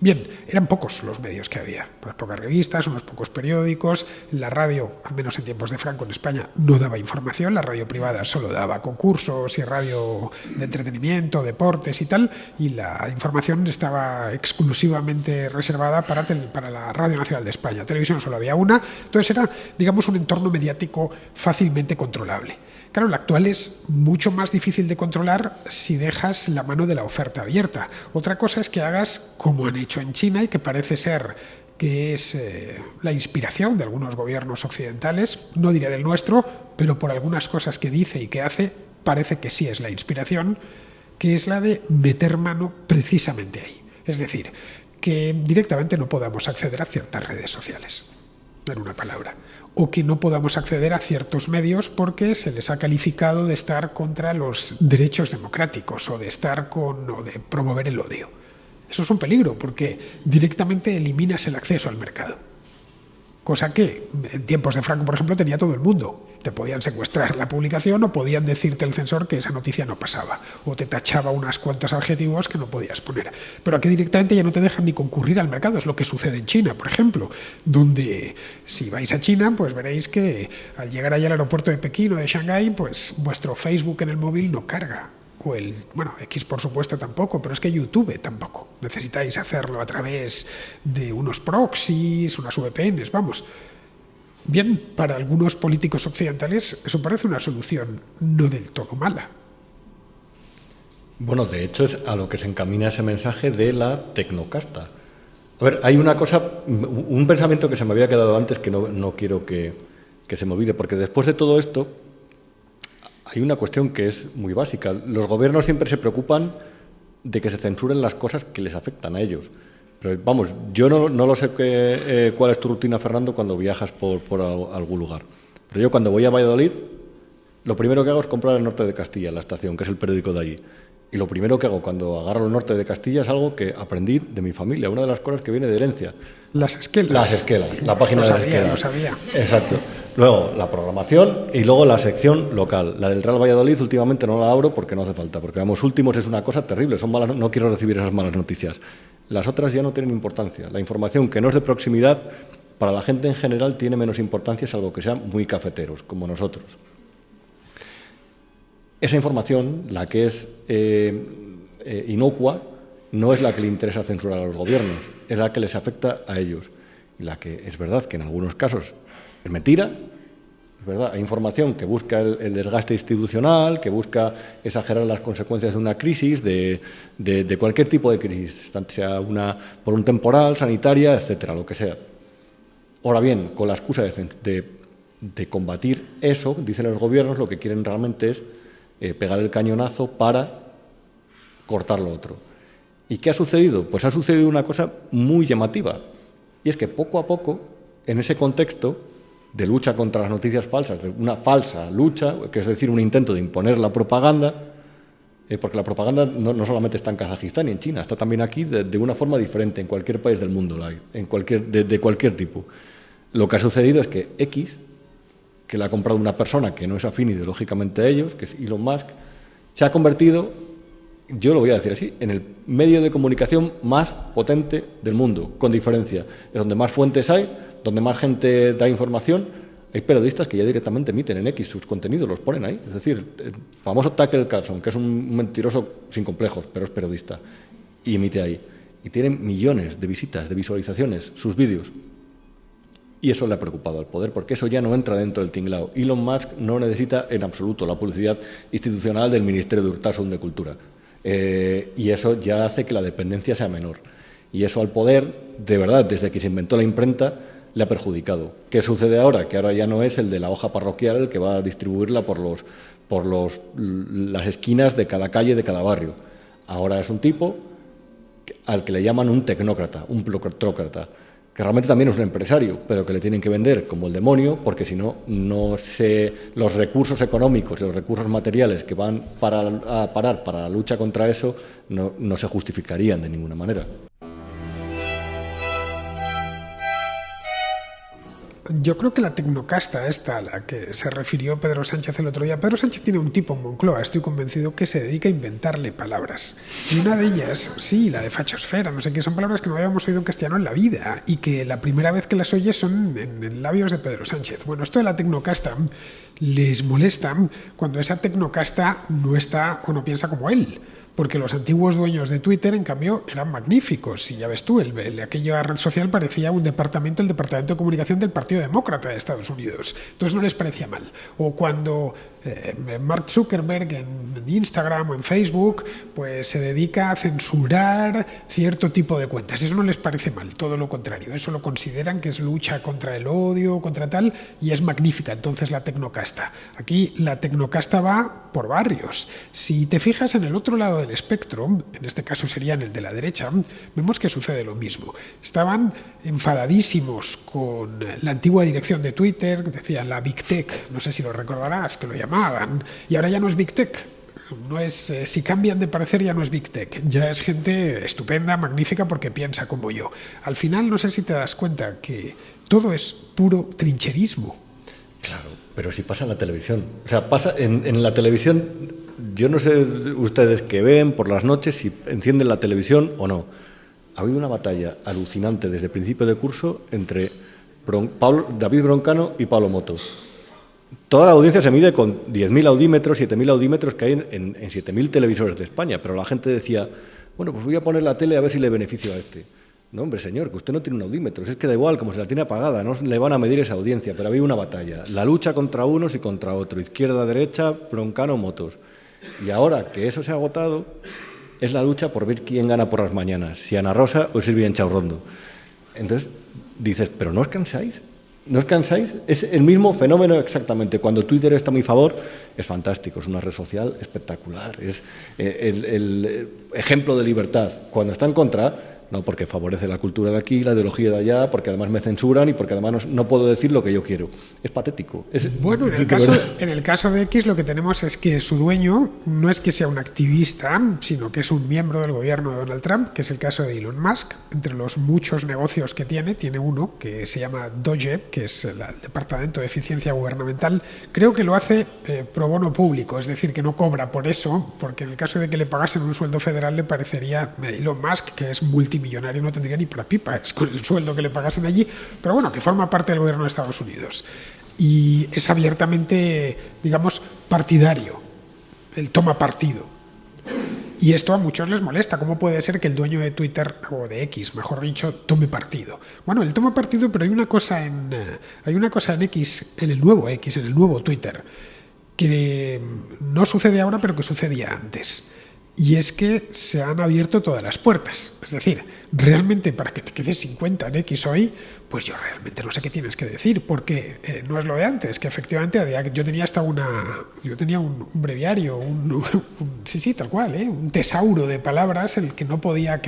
Speaker 1: Bien, eran pocos los medios que había, unas pocas revistas, unos pocos periódicos. La radio, al menos en tiempos de Franco en España, no daba información. La radio privada solo daba concursos y radio de entretenimiento, deportes y tal, y la información estaba exclusivamente reservada para la Radio Nacional de España. Televisión solo había una, entonces era, digamos, un entorno mediático fácilmente controlable. Claro, la actual es mucho más difícil de controlar si dejas la mano de la oferta abierta. Otra cosa es que hagas como han hecho en China y que parece ser que es la inspiración de algunos gobiernos occidentales, no diré del nuestro, pero por algunas cosas que dice y que hace, parece que sí es la inspiración, que es la de meter mano precisamente ahí. Es decir, que directamente no podamos acceder a ciertas redes sociales, en una palabra, o que no podamos acceder a ciertos medios porque se les ha calificado de estar contra los derechos democráticos o de promover el odio. Eso es un peligro porque directamente eliminas el acceso al mercado. cosa que en tiempos de Franco, por ejemplo, tenía todo el mundo. Te podían secuestrar la publicación o podían decirte el censor que esa noticia no pasaba, o te tachaba unos cuantos adjetivos que no podías poner. Pero aquí directamente ya no te dejan ni concurrir al mercado. Es lo que sucede en China, por ejemplo, donde si vais a China, pues veréis que al llegar allá al aeropuerto de Pekín o de Shanghái, pues vuestro Facebook en el móvil no carga. O X por supuesto tampoco, pero es que YouTube tampoco. Necesitáis hacerlo a través de unos proxies, unas VPNs, vamos. Bien, para algunos políticos occidentales eso parece una solución no del todo mala.
Speaker 2: Bueno, de hecho es a lo que se encamina ese mensaje de la tecnocasta. A ver, hay una cosa, un pensamiento que se me había quedado antes que no quiero que se me olvide, porque después de todo esto hay una cuestión que es muy básica. Los gobiernos siempre se preocupan de que se censuren las cosas que les afectan a ellos. Pero vamos, yo no lo sé cuál es tu rutina, Fernando, cuando viajas por algún lugar. Pero yo cuando voy a Valladolid, lo primero que hago es comprar El Norte de Castilla, la estación, que es el periódico de allí. Y lo primero que hago cuando agarro El Norte de Castilla es algo que aprendí de mi familia, una de las cosas que viene de herencia.
Speaker 1: Las esquelas.
Speaker 2: Las esquelas, la página de las esquelas.
Speaker 1: Lo sabía.
Speaker 2: Exacto. Luego la programación y luego la sección local. La del Real Valladolid últimamente no la abro porque no hace falta, porque vamos, últimos es una cosa terrible, son malas, no quiero recibir esas malas noticias. Las otras ya no tienen importancia. La información que no es de proximidad, para la gente en general tiene menos importancia, salvo que sean muy cafeteros, como nosotros. Esa información, la que es inocua, no es la que le interesa censurar a los gobiernos, es la que les afecta a ellos. Y la que es verdad que en algunos casos es mentira, es verdad, hay información que busca el desgaste institucional, que busca exagerar las consecuencias de una crisis, de cualquier tipo de crisis, tanto sea por un temporal, sanitaria, etcétera, lo que sea. Ahora bien, con la excusa de combatir eso, dicen los gobiernos, lo que quieren realmente es pegar el cañonazo para cortar lo otro. ¿Y qué ha sucedido? Pues ha sucedido una cosa muy llamativa, y es que poco a poco, en ese contexto de lucha contra las noticias falsas, de una falsa lucha, que es decir, un intento de imponer la propaganda, porque la propaganda no solamente está en Kazajistán y en China, está también aquí de una forma diferente, en cualquier país del mundo, de cualquier tipo. Lo que ha sucedido es que X, que la ha comprado una persona que no es afín ideológicamente a ellos, que es Elon Musk, se ha convertido, yo lo voy a decir así, en el medio de comunicación más potente del mundo, con diferencia. Es donde más fuentes hay, donde más gente da información. Hay periodistas que ya directamente emiten en X sus contenidos, los ponen ahí. Es decir, el famoso Tucker Carlson, que es un mentiroso sin complejos, pero es periodista, y emite ahí. Y tienen millones de visitas, de visualizaciones, sus vídeos. Y eso le ha preocupado al poder, porque eso ya no entra dentro del tinglao. Elon Musk no necesita en absoluto la publicidad institucional del Ministerio de Urtasun de Cultura. Y eso ya hace que la dependencia sea menor. Y eso al poder, de verdad, desde que se inventó la imprenta, le ha perjudicado. ¿Qué sucede ahora? Que ahora ya no es el de la hoja parroquial el que va a distribuirla por las esquinas de cada calle, de cada barrio. Ahora es un tipo al que le llaman un tecnócrata, un plutocráta, que realmente también es un empresario, pero que le tienen que vender como el demonio, porque si no, los recursos económicos y los recursos materiales que van a parar para la lucha contra eso no se justificarían de ninguna manera.
Speaker 1: Yo creo que la tecnocasta esta a la que se refirió Pedro Sánchez el otro día, Pedro Sánchez tiene un tipo en Moncloa, estoy convencido, que se dedica a inventarle palabras. Y una de ellas, sí, la de fachosfera, no sé qué, son palabras que no habíamos oído en castellano en la vida y que la primera vez que las oyes son en labios de Pedro Sánchez. Bueno, esto de la tecnocasta les molesta cuando esa tecnocasta no está o no piensa como él. Porque los antiguos dueños de Twitter, en cambio, eran magníficos. Y ya ves tú, aquella red social parecía el departamento de comunicación del Partido Demócrata de Estados Unidos. Entonces no les parecía mal. O cuando Mark Zuckerberg en Instagram o en Facebook pues se dedica a censurar cierto tipo de cuentas. Eso no les parece mal, todo lo contrario. Eso lo consideran que es lucha contra el odio, contra tal, y es magnífica. Entonces la tecnocasta. Aquí la tecnocasta va por barrios. Si te fijas en el otro lado del espectro, en este caso sería en el de la derecha, vemos que sucede lo mismo. Estaban enfadadísimos con la antigua dirección de Twitter, decían la Big Tech, no sé si lo recordarás, que lo llamaban, y ahora ya no es Big Tech. No es, si cambian de parecer ya no es Big Tech, ya es gente estupenda, magnífica porque piensa como yo. Al final no sé si te das cuenta que Todo es puro trincherismo.
Speaker 2: Claro, pero si pasa en la televisión. O sea, pasa en la televisión. Yo no sé ustedes qué ven por las noches, si encienden la televisión o no. Ha habido una batalla alucinante desde principio de curso entre David Broncano y Pablo Motos. Toda la audiencia se mide con 10.000 audímetros, 7.000 audímetros que hay en 7.000 televisores de España, pero la gente decía, bueno, pues voy a poner la tele a ver si le beneficio a este. No, hombre, señor, que usted no tiene un audímetro, es que da igual, como se la tiene apagada, no le van a medir esa audiencia, pero había una batalla, la lucha contra unos y contra otros, izquierda, derecha, Broncano, Motos. Y ahora que eso se ha agotado, es la lucha por ver quién gana por las mañanas, si Ana Rosa o Silvia Enchaurrondo. Entonces dices, pero ¿no os cansáis? ¿No os cansáis? Es el mismo fenómeno exactamente. Cuando Twitter está a mi favor, es fantástico, es una red social espectacular, es el ejemplo de libertad. Cuando está en contra, no, porque favorece la cultura de aquí, la ideología de allá, porque además me censuran y porque además no puedo decir lo que yo quiero. Es patético.
Speaker 1: Bueno, en el caso de X lo que tenemos es que su dueño no es que sea un activista, sino que es un miembro del gobierno de Donald Trump, que es el caso de Elon Musk. Entre los muchos negocios que tiene uno que se llama DOGE, que es el Departamento de Eficiencia Gubernamental. Creo que lo hace pro bono público, es decir, que no cobra por eso, porque en el caso de que le pagasen un sueldo federal le parecería Elon Musk, que es multimillonario, no tendría ni para pipas con el sueldo que le pagasen allí, pero bueno, que forma parte del gobierno de Estados Unidos y es abiertamente, digamos, partidario, él toma partido. Y esto a muchos les molesta. ¿Cómo puede ser que el dueño de Twitter, o de X, mejor dicho, tome partido? Bueno, él toma partido, pero hay una cosa en X, en el nuevo X, en el nuevo Twitter, que no sucede ahora, pero que sucedía antes. Y es que se han abierto todas las puertas. Es decir, realmente para que te quedes sin cuenta en X hoy, pues yo realmente no sé qué tienes que decir, porque no es lo de antes, que efectivamente yo tenía hasta un breviario, sí, tal cual, un tesauro de palabras, el que no ponía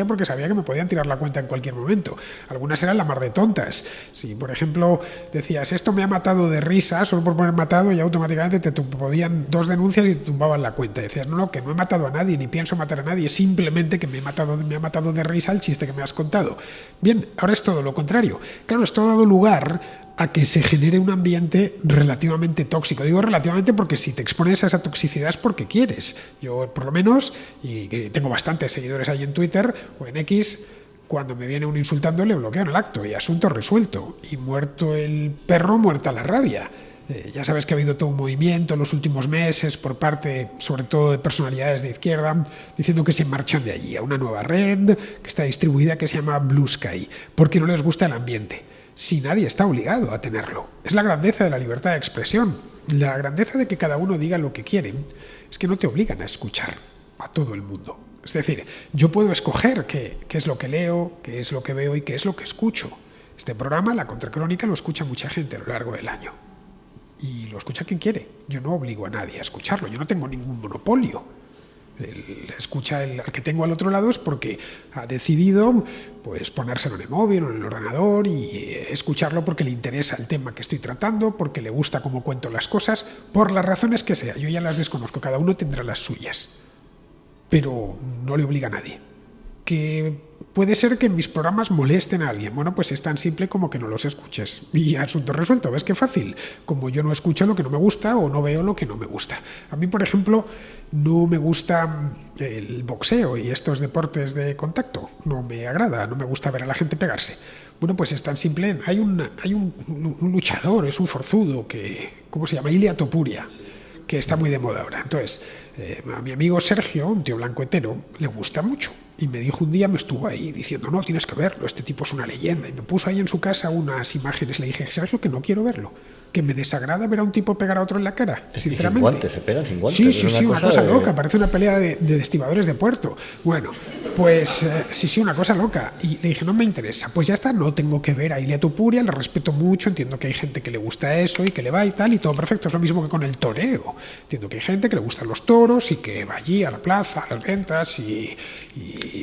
Speaker 1: porque sabía que me podían tirar la cuenta en cualquier momento. Algunas eran la mar de tontas. Si, por ejemplo, decías, esto me ha matado de risa, solo por poner matado, y automáticamente te podían 2 denuncias y te tumbaban la cuenta. Decías, no, que no he matado a nadie, ni pienso matar a nadie, simplemente que me ha matado de risa el chiste que me has contado. Bien, ahora es todo lo contrario. Claro, esto ha dado lugar a que se genere un ambiente relativamente tóxico. Digo relativamente porque si te expones a esa toxicidad es porque quieres. Yo, por lo menos, y que tengo bastantes seguidores ahí en Twitter o en X, cuando me viene uno insultando le bloqueo en el acto y asunto resuelto. Y muerto el perro, muerta la rabia. Ya sabes que ha habido todo un movimiento en los últimos meses por parte, sobre todo, de personalidades de izquierda, diciendo que se marchan de allí a una nueva red que está distribuida que se llama Blue Sky, porque no les gusta el ambiente. Si nadie está obligado a tenerlo. Es la grandeza de la libertad de expresión. La grandeza de que cada uno diga lo que quiere es que no te obligan a escuchar a todo el mundo. Es decir, yo puedo escoger qué es lo que leo, qué es lo que veo y qué es lo que escucho. Este programa, La Contracrónica, lo escucha mucha gente a lo largo del año. Y lo escucha quien quiere. Yo no obligo a nadie a escucharlo. Yo no tengo ningún monopolio. Escucha al que tengo al otro lado es porque ha decidido pues ponérselo en el móvil o en el ordenador y escucharlo porque le interesa el tema que estoy tratando, porque le gusta cómo cuento las cosas, por las razones que sea. Yo ya las desconozco. Cada uno tendrá las suyas. Pero no le obliga a nadie. Que puede ser que mis programas molesten a alguien. Bueno, pues es tan simple como que no los escuches. Y asunto resuelto. ¿Ves qué fácil? Como yo no escucho lo que no me gusta o no veo lo que no me gusta. A mí, por ejemplo, no me gusta el boxeo y estos deportes de contacto. No me agrada, no me gusta ver a la gente pegarse. Bueno, pues es tan simple. Hay un luchador, es un forzudo que, ¿cómo se llama? Ilia Topuria, que está muy de moda ahora. Entonces, a mi amigo Sergio, un tío blanco hetero, le gusta mucho. Y me dijo un día, me estuvo ahí diciendo, no, tienes que verlo, este tipo es una leyenda. Y me puso ahí en su casa unas imágenes. Le dije, Sergio, que no quiero verlo. Que me desagrada ver a un tipo pegar a otro en la cara, sinceramente.
Speaker 2: Sin guantes, se pegan sin guantes.
Speaker 1: Sí, una cosa loca, parece una pelea de estibadores de puerto. Bueno, pues sí, una cosa loca. Y le dije, no me interesa. Pues ya está, no tengo que ver a Ilia Topuria, le respeto mucho, entiendo que hay gente que le gusta eso y que le va y tal, y todo perfecto. Es lo mismo que con el toreo. Entiendo que hay gente que le gustan los toros y que va allí a la plaza, a las ventas y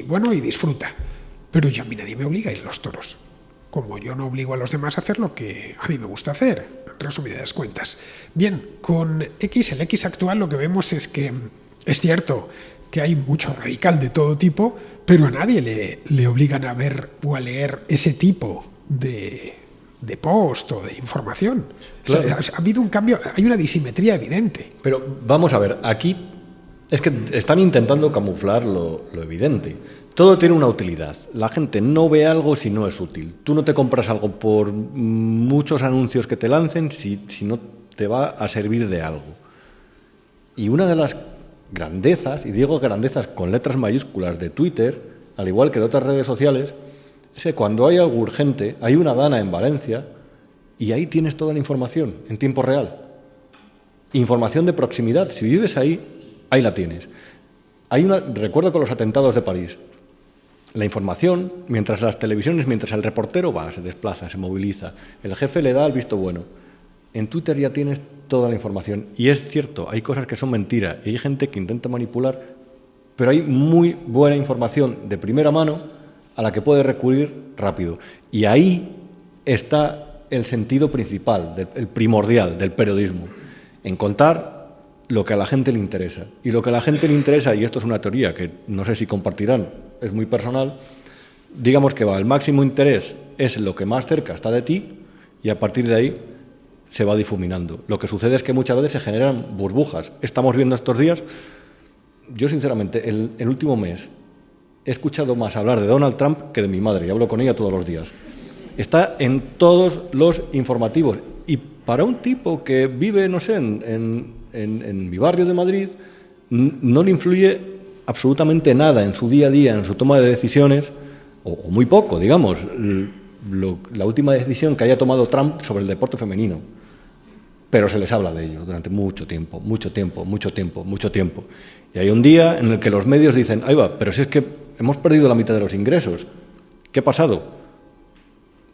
Speaker 1: bueno, y disfruta. Pero ya a mí nadie me obliga a ir a los toros. Como yo no obligo a los demás a hacer lo que a mí me gusta hacer, resumidas cuentas. Bien, con X, el X actual, lo que vemos es que es cierto que hay mucho radical de todo tipo, pero a nadie le obligan a ver o a leer ese tipo de post o de información.
Speaker 2: Claro.
Speaker 1: O sea, ha habido un cambio, hay una disimetría evidente.
Speaker 2: Pero vamos a ver, aquí es que están intentando camuflar lo evidente. Todo tiene una utilidad. La gente no ve algo si no es útil. Tú no te compras algo por muchos anuncios que te lancen si no te va a servir de algo. Y una de las grandezas, y digo grandezas con letras mayúsculas, de Twitter, al igual que de otras redes sociales, es que cuando hay algo urgente, hay una Dana en Valencia y ahí tienes toda la información en tiempo real. Información de proximidad. Si vives ahí, ahí la tienes. Recuerdo con los atentados de París. La información, mientras las televisiones, mientras el reportero va, se desplaza, se moviliza, el jefe le da el visto bueno. En Twitter ya tienes toda la información. Y es cierto, hay cosas que son mentiras y hay gente que intenta manipular, pero hay muy buena información de primera mano a la que puedes recurrir rápido. Y ahí está el sentido principal, el primordial del periodismo, en contar lo que a la gente le interesa. Y lo que a la gente le interesa, y esto es una teoría que no sé si compartirán, es muy personal, digamos que el máximo interés es lo que más cerca está de ti y a partir de ahí se va difuminando. Lo que sucede es que muchas veces se generan burbujas. Estamos viendo estos días, yo sinceramente, el último mes he escuchado más hablar de Donald Trump que de mi madre, y hablo con ella todos los días. Está en todos los informativos. Y para un tipo que vive, no sé, en mi barrio de Madrid, no le influye absolutamente nada en su día a día, en su toma de decisiones, o muy poco, digamos, la última decisión que haya tomado Trump sobre el deporte femenino. Pero se les habla de ello durante mucho tiempo. Y hay un día en el que los medios dicen, ahí va, pero si es que hemos perdido la mitad de los ingresos. ¿Qué ha pasado?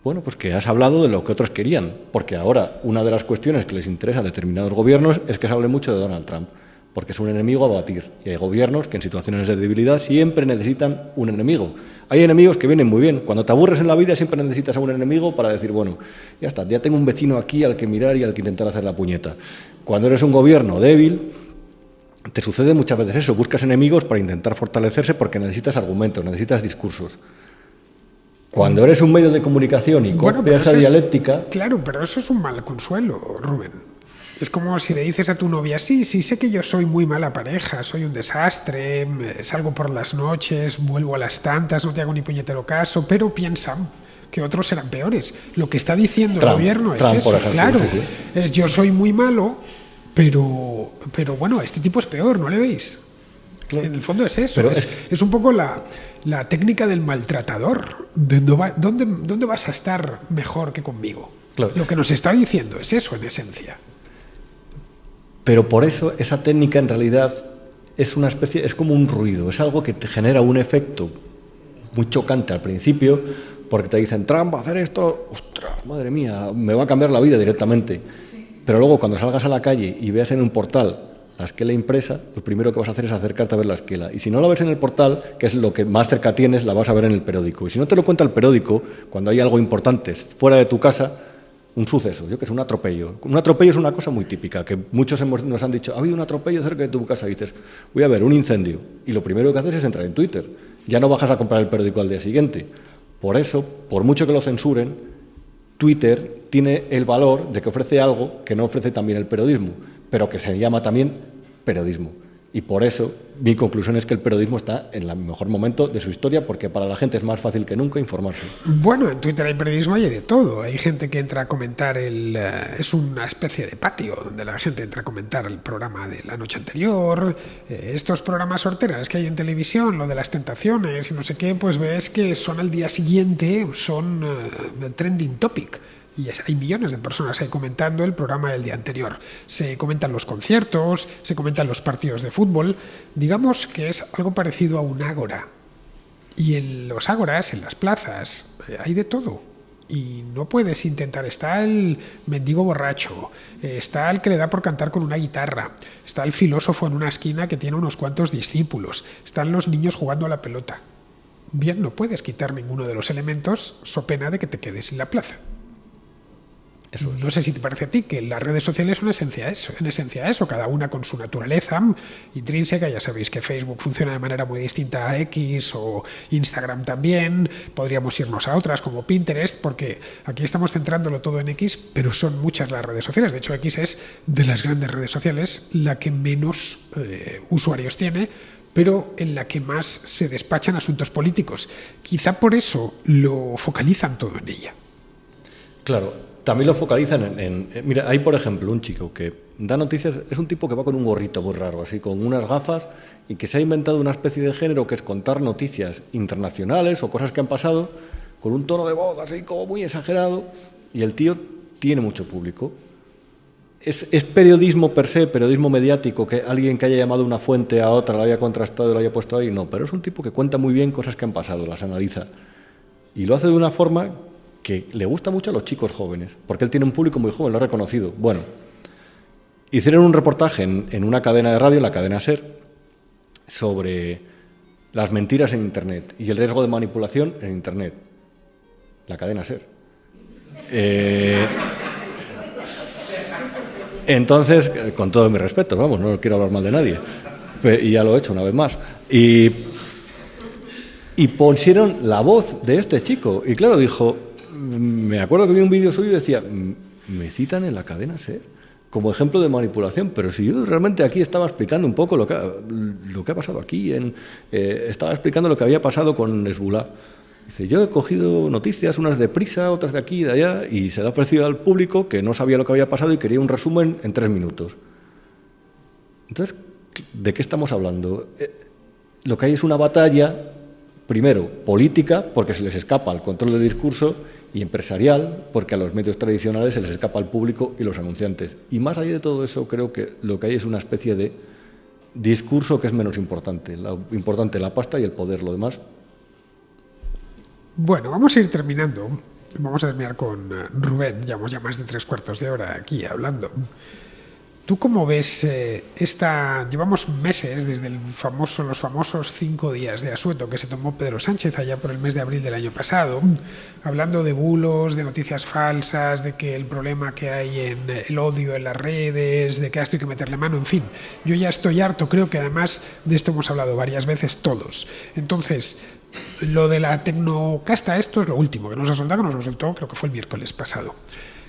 Speaker 2: Bueno, pues que has hablado de lo que otros querían, porque ahora una de las cuestiones que les interesa a determinados gobiernos es que se hable mucho de Donald Trump, porque es un enemigo a batir. Y hay gobiernos que en situaciones de debilidad siempre necesitan un enemigo. Hay enemigos que vienen muy bien. Cuando te aburres en la vida siempre necesitas a un enemigo para decir, bueno, ya está, ya tengo un vecino aquí al que mirar y al que intentar hacer la puñeta. Cuando eres un gobierno débil, te sucede muchas veces eso. Buscas enemigos para intentar fortalecerse porque necesitas argumentos, necesitas discursos. Cuando eres un medio de comunicación y copias esa dialéctica...
Speaker 1: Claro, pero eso es un mal consuelo, Rubén. Es como si le dices a tu novia, sí, sé que yo soy muy mala pareja, soy un desastre, salgo por las noches, vuelvo a las tantas, no te hago ni puñetero caso, pero piensa que otros serán peores. Lo que está diciendo el gobierno es eso, claro. Sí. Es yo soy muy malo, pero bueno, este tipo es peor, ¿no le veis? Claro. En el fondo es eso, es un poco la técnica del maltratador. ¿Dónde vas a estar mejor que conmigo? Claro. Lo que nos está diciendo es eso, en esencia.
Speaker 2: Pero por eso esa técnica en realidad es una especie, es como un ruido, es algo que te genera un efecto muy chocante al principio, porque te dicen, Trump va a hacer esto, ostras, madre mía, me va a cambiar la vida directamente. Pero luego cuando salgas a la calle y veas en un portal la esquela impresa, lo primero que vas a hacer es acercarte a ver la esquela. Y si no la ves en el portal, que es lo que más cerca tienes, la vas a ver en el periódico. Y si no te lo cuenta el periódico, cuando hay algo importante fuera de tu casa, un suceso, yo que sé, un atropello. Un atropello es una cosa muy típica, que muchos nos han dicho, ha habido un atropello cerca de tu casa, y dices, voy a ver, un incendio. Y lo primero que haces es entrar en Twitter. Ya no bajas a comprar el periódico al día siguiente. Por eso, por mucho que lo censuren, Twitter tiene el valor de que ofrece algo que no ofrece también el periodismo, pero que se llama también periodismo. Y por eso mi conclusión es que el periodismo está en el mejor momento de su historia, porque para la gente es más fácil que nunca informarse.
Speaker 1: Bueno, en Twitter hay periodismo y hay de todo. Hay gente que entra a comentar es una especie de patio donde la gente entra a comentar el programa de la noche anterior. Estos programas horteras que hay en televisión, lo de las tentaciones y no sé qué, pues ves que son al día siguiente, son trending topic. Y hay millones de personas ahí comentando el programa del día anterior. Se comentan los conciertos, se comentan los partidos de fútbol. Digamos que es algo parecido a un ágora. Y en los ágoras, en las plazas, hay de todo. Y no puedes intentar. Está el mendigo borracho, está el que le da por cantar con una guitarra, está el filósofo en una esquina que tiene unos cuantos discípulos, están los niños jugando a la pelota. Bien, no puedes quitar ninguno de los elementos so pena de que te quedes sin la plaza.
Speaker 2: Eso es.
Speaker 1: No sé si te parece a ti que las redes sociales son en esencia eso, cada una con su naturaleza intrínseca. Ya sabéis que Facebook funciona de manera muy distinta a X o Instagram también. Podríamos irnos a otras como Pinterest, porque aquí estamos centrándolo todo en X, pero son muchas las redes sociales. De hecho, X es de las grandes redes sociales la que menos usuarios tiene, pero en la que más se despachan asuntos políticos. Quizá por eso lo focalizan todo en ella.
Speaker 2: Claro. También lo focalizan mira, hay por ejemplo un chico que da noticias, es un tipo que va con un gorrito muy raro, así con unas gafas, y que se ha inventado una especie de género que es contar noticias internacionales o cosas que han pasado con un tono de voz así como muy exagerado, y el tío tiene mucho público. ¿Es periodismo per se, periodismo mediático, que alguien que haya llamado una fuente a otra, la haya contrastado y la haya puesto ahí? No, pero es un tipo que cuenta muy bien cosas que han pasado, las analiza, y lo hace de una forma que le gusta mucho a los chicos jóvenes, porque él tiene un público muy joven, lo ha reconocido. Bueno, hicieron un reportaje en una cadena de radio, la cadena SER, sobre las mentiras en Internet y el riesgo de manipulación en Internet. La cadena SER. Entonces, con todo mi respeto, vamos, no quiero hablar mal de nadie, y ya lo he hecho una vez más. Y pusieron la voz de este chico, y claro, dijo... Me acuerdo que vi un vídeo suyo y decía, me citan en la cadena SER como ejemplo de manipulación, pero si yo realmente aquí estaba explicando un poco lo que ha pasado aquí, estaba explicando lo que había pasado con Hezbollah. Dice, yo he cogido noticias, unas de prisa, otras de aquí y de allá, y se le ha ofrecido al público que no sabía lo que había pasado y quería un resumen en 3 minutos. Entonces, ¿de qué estamos hablando? Lo que hay es una batalla, primero, política, porque se les escapa el control del discurso, y empresarial, porque a los medios tradicionales se les escapa el público y los anunciantes. Y más allá de todo eso, creo que lo que hay es una especie de discurso que es menos importante. Lo importante es la pasta y el poder, lo demás.
Speaker 1: Bueno, vamos a ir terminando. Vamos a terminar con Rubén. Llevamos ya más de 3/4 de hora aquí hablando. ¿Tú cómo ves llevamos meses desde los famosos 5 días de asueto que se tomó Pedro Sánchez allá por el mes de abril del año pasado, hablando de bulos, de noticias falsas, de que el problema que hay en el odio en las redes, de que a esto hay que meterle mano, en fin? Yo ya estoy harto, creo que además de esto hemos hablado varias veces todos. Entonces, lo de la tecnocasta, esto es lo último que nos lo soltó, creo que fue el miércoles pasado.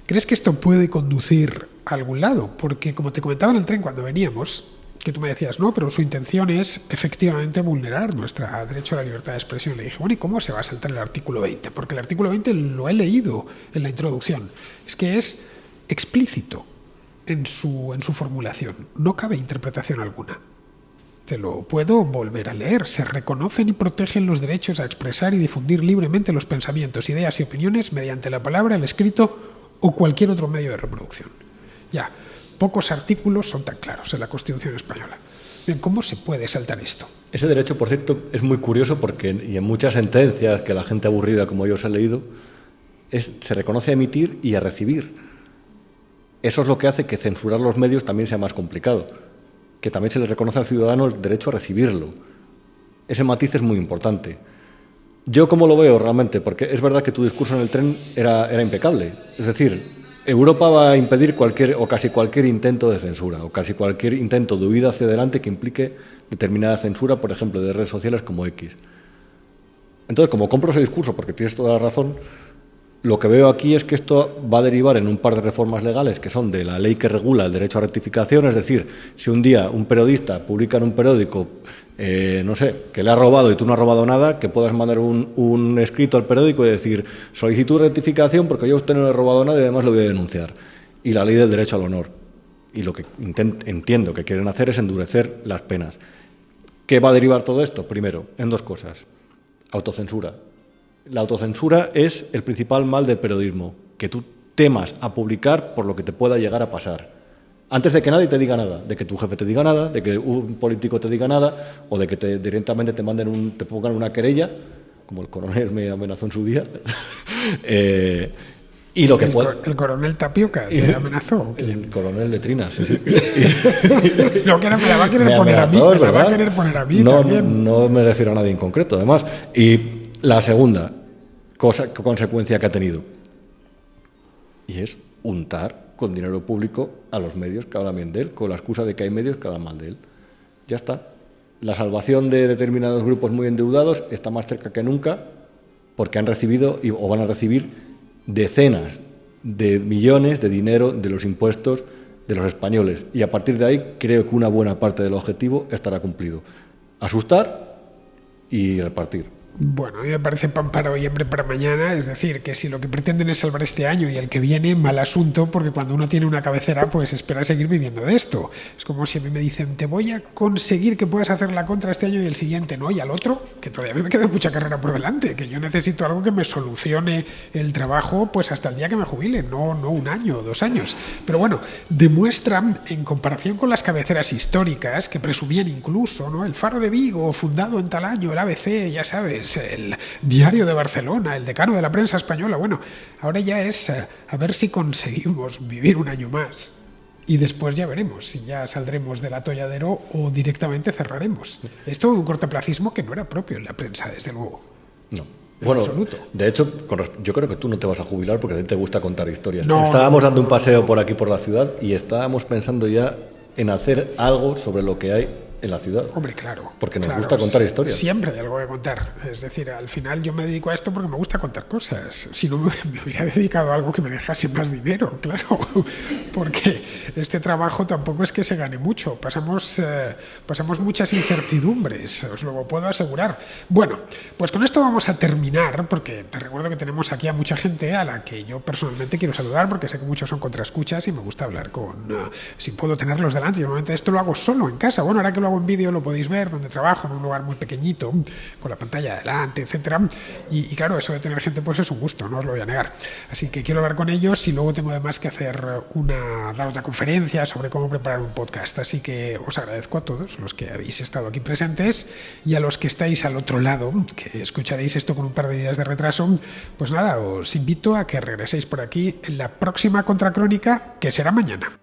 Speaker 1: ¿Crees que esto puede conducir a algún lado? Porque, como te comentaba en el tren cuando veníamos, que tú me decías, no, pero su intención es efectivamente vulnerar nuestro derecho a la libertad de expresión. Le dije, bueno, ¿y cómo se va a saltar el artículo 20? Porque el artículo 20 lo he leído en la introducción. Es que es explícito en su formulación. No cabe interpretación alguna. Te lo puedo volver a leer. Se reconocen y protegen los derechos a expresar y difundir libremente los pensamientos, ideas y opiniones mediante la palabra, el escrito o cualquier otro medio de reproducción. Ya, pocos artículos son tan claros en la Constitución española. Bien, ¿cómo se puede saltar esto?
Speaker 2: Ese derecho, por cierto, es muy curioso porque, y en muchas sentencias que la gente aburrida como yo os he leído, se reconoce a emitir y a recibir. Eso es lo que hace que censurar los medios también sea más complicado, que también se le reconoce al ciudadano el derecho a recibirlo. Ese matiz es muy importante. Yo cómo lo veo realmente, porque es verdad que tu discurso en el tren era impecable. Es decir, Europa va a impedir casi cualquier intento de censura o casi cualquier intento de huida hacia adelante que implique determinada censura, por ejemplo, de redes sociales como X. Entonces, como compro ese discurso, porque tienes toda la razón, lo que veo aquí es que esto va a derivar en un par de reformas legales que son de la ley que regula el derecho a rectificación. Es decir, si un día un periodista publica en un periódico no sé, que le ha robado y tú no has robado nada, que puedas mandar un escrito al periódico y decir, solicitud de rectificación porque yo a usted no le he robado nada y además lo voy a denunciar. Y la ley del derecho al honor. Y lo que entiendo que quieren hacer es endurecer las penas. ¿Qué va a derivar todo esto? Primero, en 2 cosas. Autocensura. La autocensura es el principal mal del periodismo, que tú temas a publicar por lo que te pueda llegar a pasar. Antes de que nadie te diga nada, de que tu jefe te diga nada, de que un político te diga nada, o de que directamente te pongan una querella, como el coronel me amenazó en su día. Y lo que
Speaker 1: el coronel Tapioca te amenazó.
Speaker 2: El coronel Letrinas, sí.
Speaker 1: No, que me la va a querer poner a mí. Me la va a querer poner a mí también.
Speaker 2: No me refiero a nadie en concreto, además. Y la segunda consecuencia que ha tenido, y es untar con dinero público a los medios que hablan bien de él, con la excusa de que hay medios que hablan mal de él. Ya está. La salvación de determinados grupos muy endeudados está más cerca que nunca porque han recibido o van a recibir decenas de millones de dinero de los impuestos de los españoles. Y a partir de ahí creo que una buena parte del objetivo estará cumplido. Asustar y repartir.
Speaker 1: Bueno, a mí me parece pan para hoy, hambre para mañana. Es decir, que si lo que pretenden es salvar este año y el que viene, mal asunto, porque cuando uno tiene una cabecera, pues espera seguir viviendo de esto. Es como si a mí me dicen, te voy a conseguir que puedas hacer la contra este año y el siguiente, ¿no? Y al otro, que todavía me queda mucha carrera por delante, que yo necesito algo que me solucione el trabajo pues hasta el día que me jubile, no 1 año o 2 años. Pero bueno, demuestran, en comparación con las cabeceras históricas, que presumían incluso, ¿no? El Faro de Vigo, fundado en tal año, el ABC, ya sabes, el Diario de Barcelona, el decano de la prensa española. Bueno, ahora ya es a ver si conseguimos vivir 1 año más y después ya veremos si ya saldremos del atolladero o directamente cerraremos. Es todo un cortoplacismo que no era propio en la prensa, desde luego.
Speaker 2: No. Bueno, absoluto. De hecho, yo creo que tú no te vas a jubilar porque a ti te gusta contar historias.
Speaker 1: No,
Speaker 2: estábamos dando un paseo por aquí por la ciudad y estábamos pensando ya en hacer algo sobre lo que hay en la ciudad.
Speaker 1: Hombre, claro.
Speaker 2: Porque nos gusta contar historias.
Speaker 1: Siempre hay algo que contar. Es decir, al final yo me dedico a esto porque me gusta contar cosas. Si no, me hubiera dedicado a algo que me dejase más dinero, claro. Porque este trabajo tampoco es que se gane mucho. Pasamos muchas incertidumbres, os lo puedo asegurar. Bueno, pues con esto vamos a terminar, porque te recuerdo que tenemos aquí a mucha gente a la que yo personalmente quiero saludar, porque sé que muchos son contraescuchas y me gusta hablar si puedo tenerlos delante. Yo normalmente esto lo hago solo en casa. Bueno, ahora que lo hago en vídeo lo podéis ver, donde trabajo, en un lugar muy pequeñito, con la pantalla delante, etcétera. Y claro, eso de tener gente pues es un gusto, no os lo voy a negar. Así que quiero hablar con ellos y luego tengo además que dar otra conferencia sobre cómo preparar un podcast. Así que os agradezco a todos los que habéis estado aquí presentes y a los que estáis al otro lado, que escucharéis esto con un par de días de retraso. Pues nada, os invito a que regreséis por aquí en la próxima Contracrónica, que será mañana.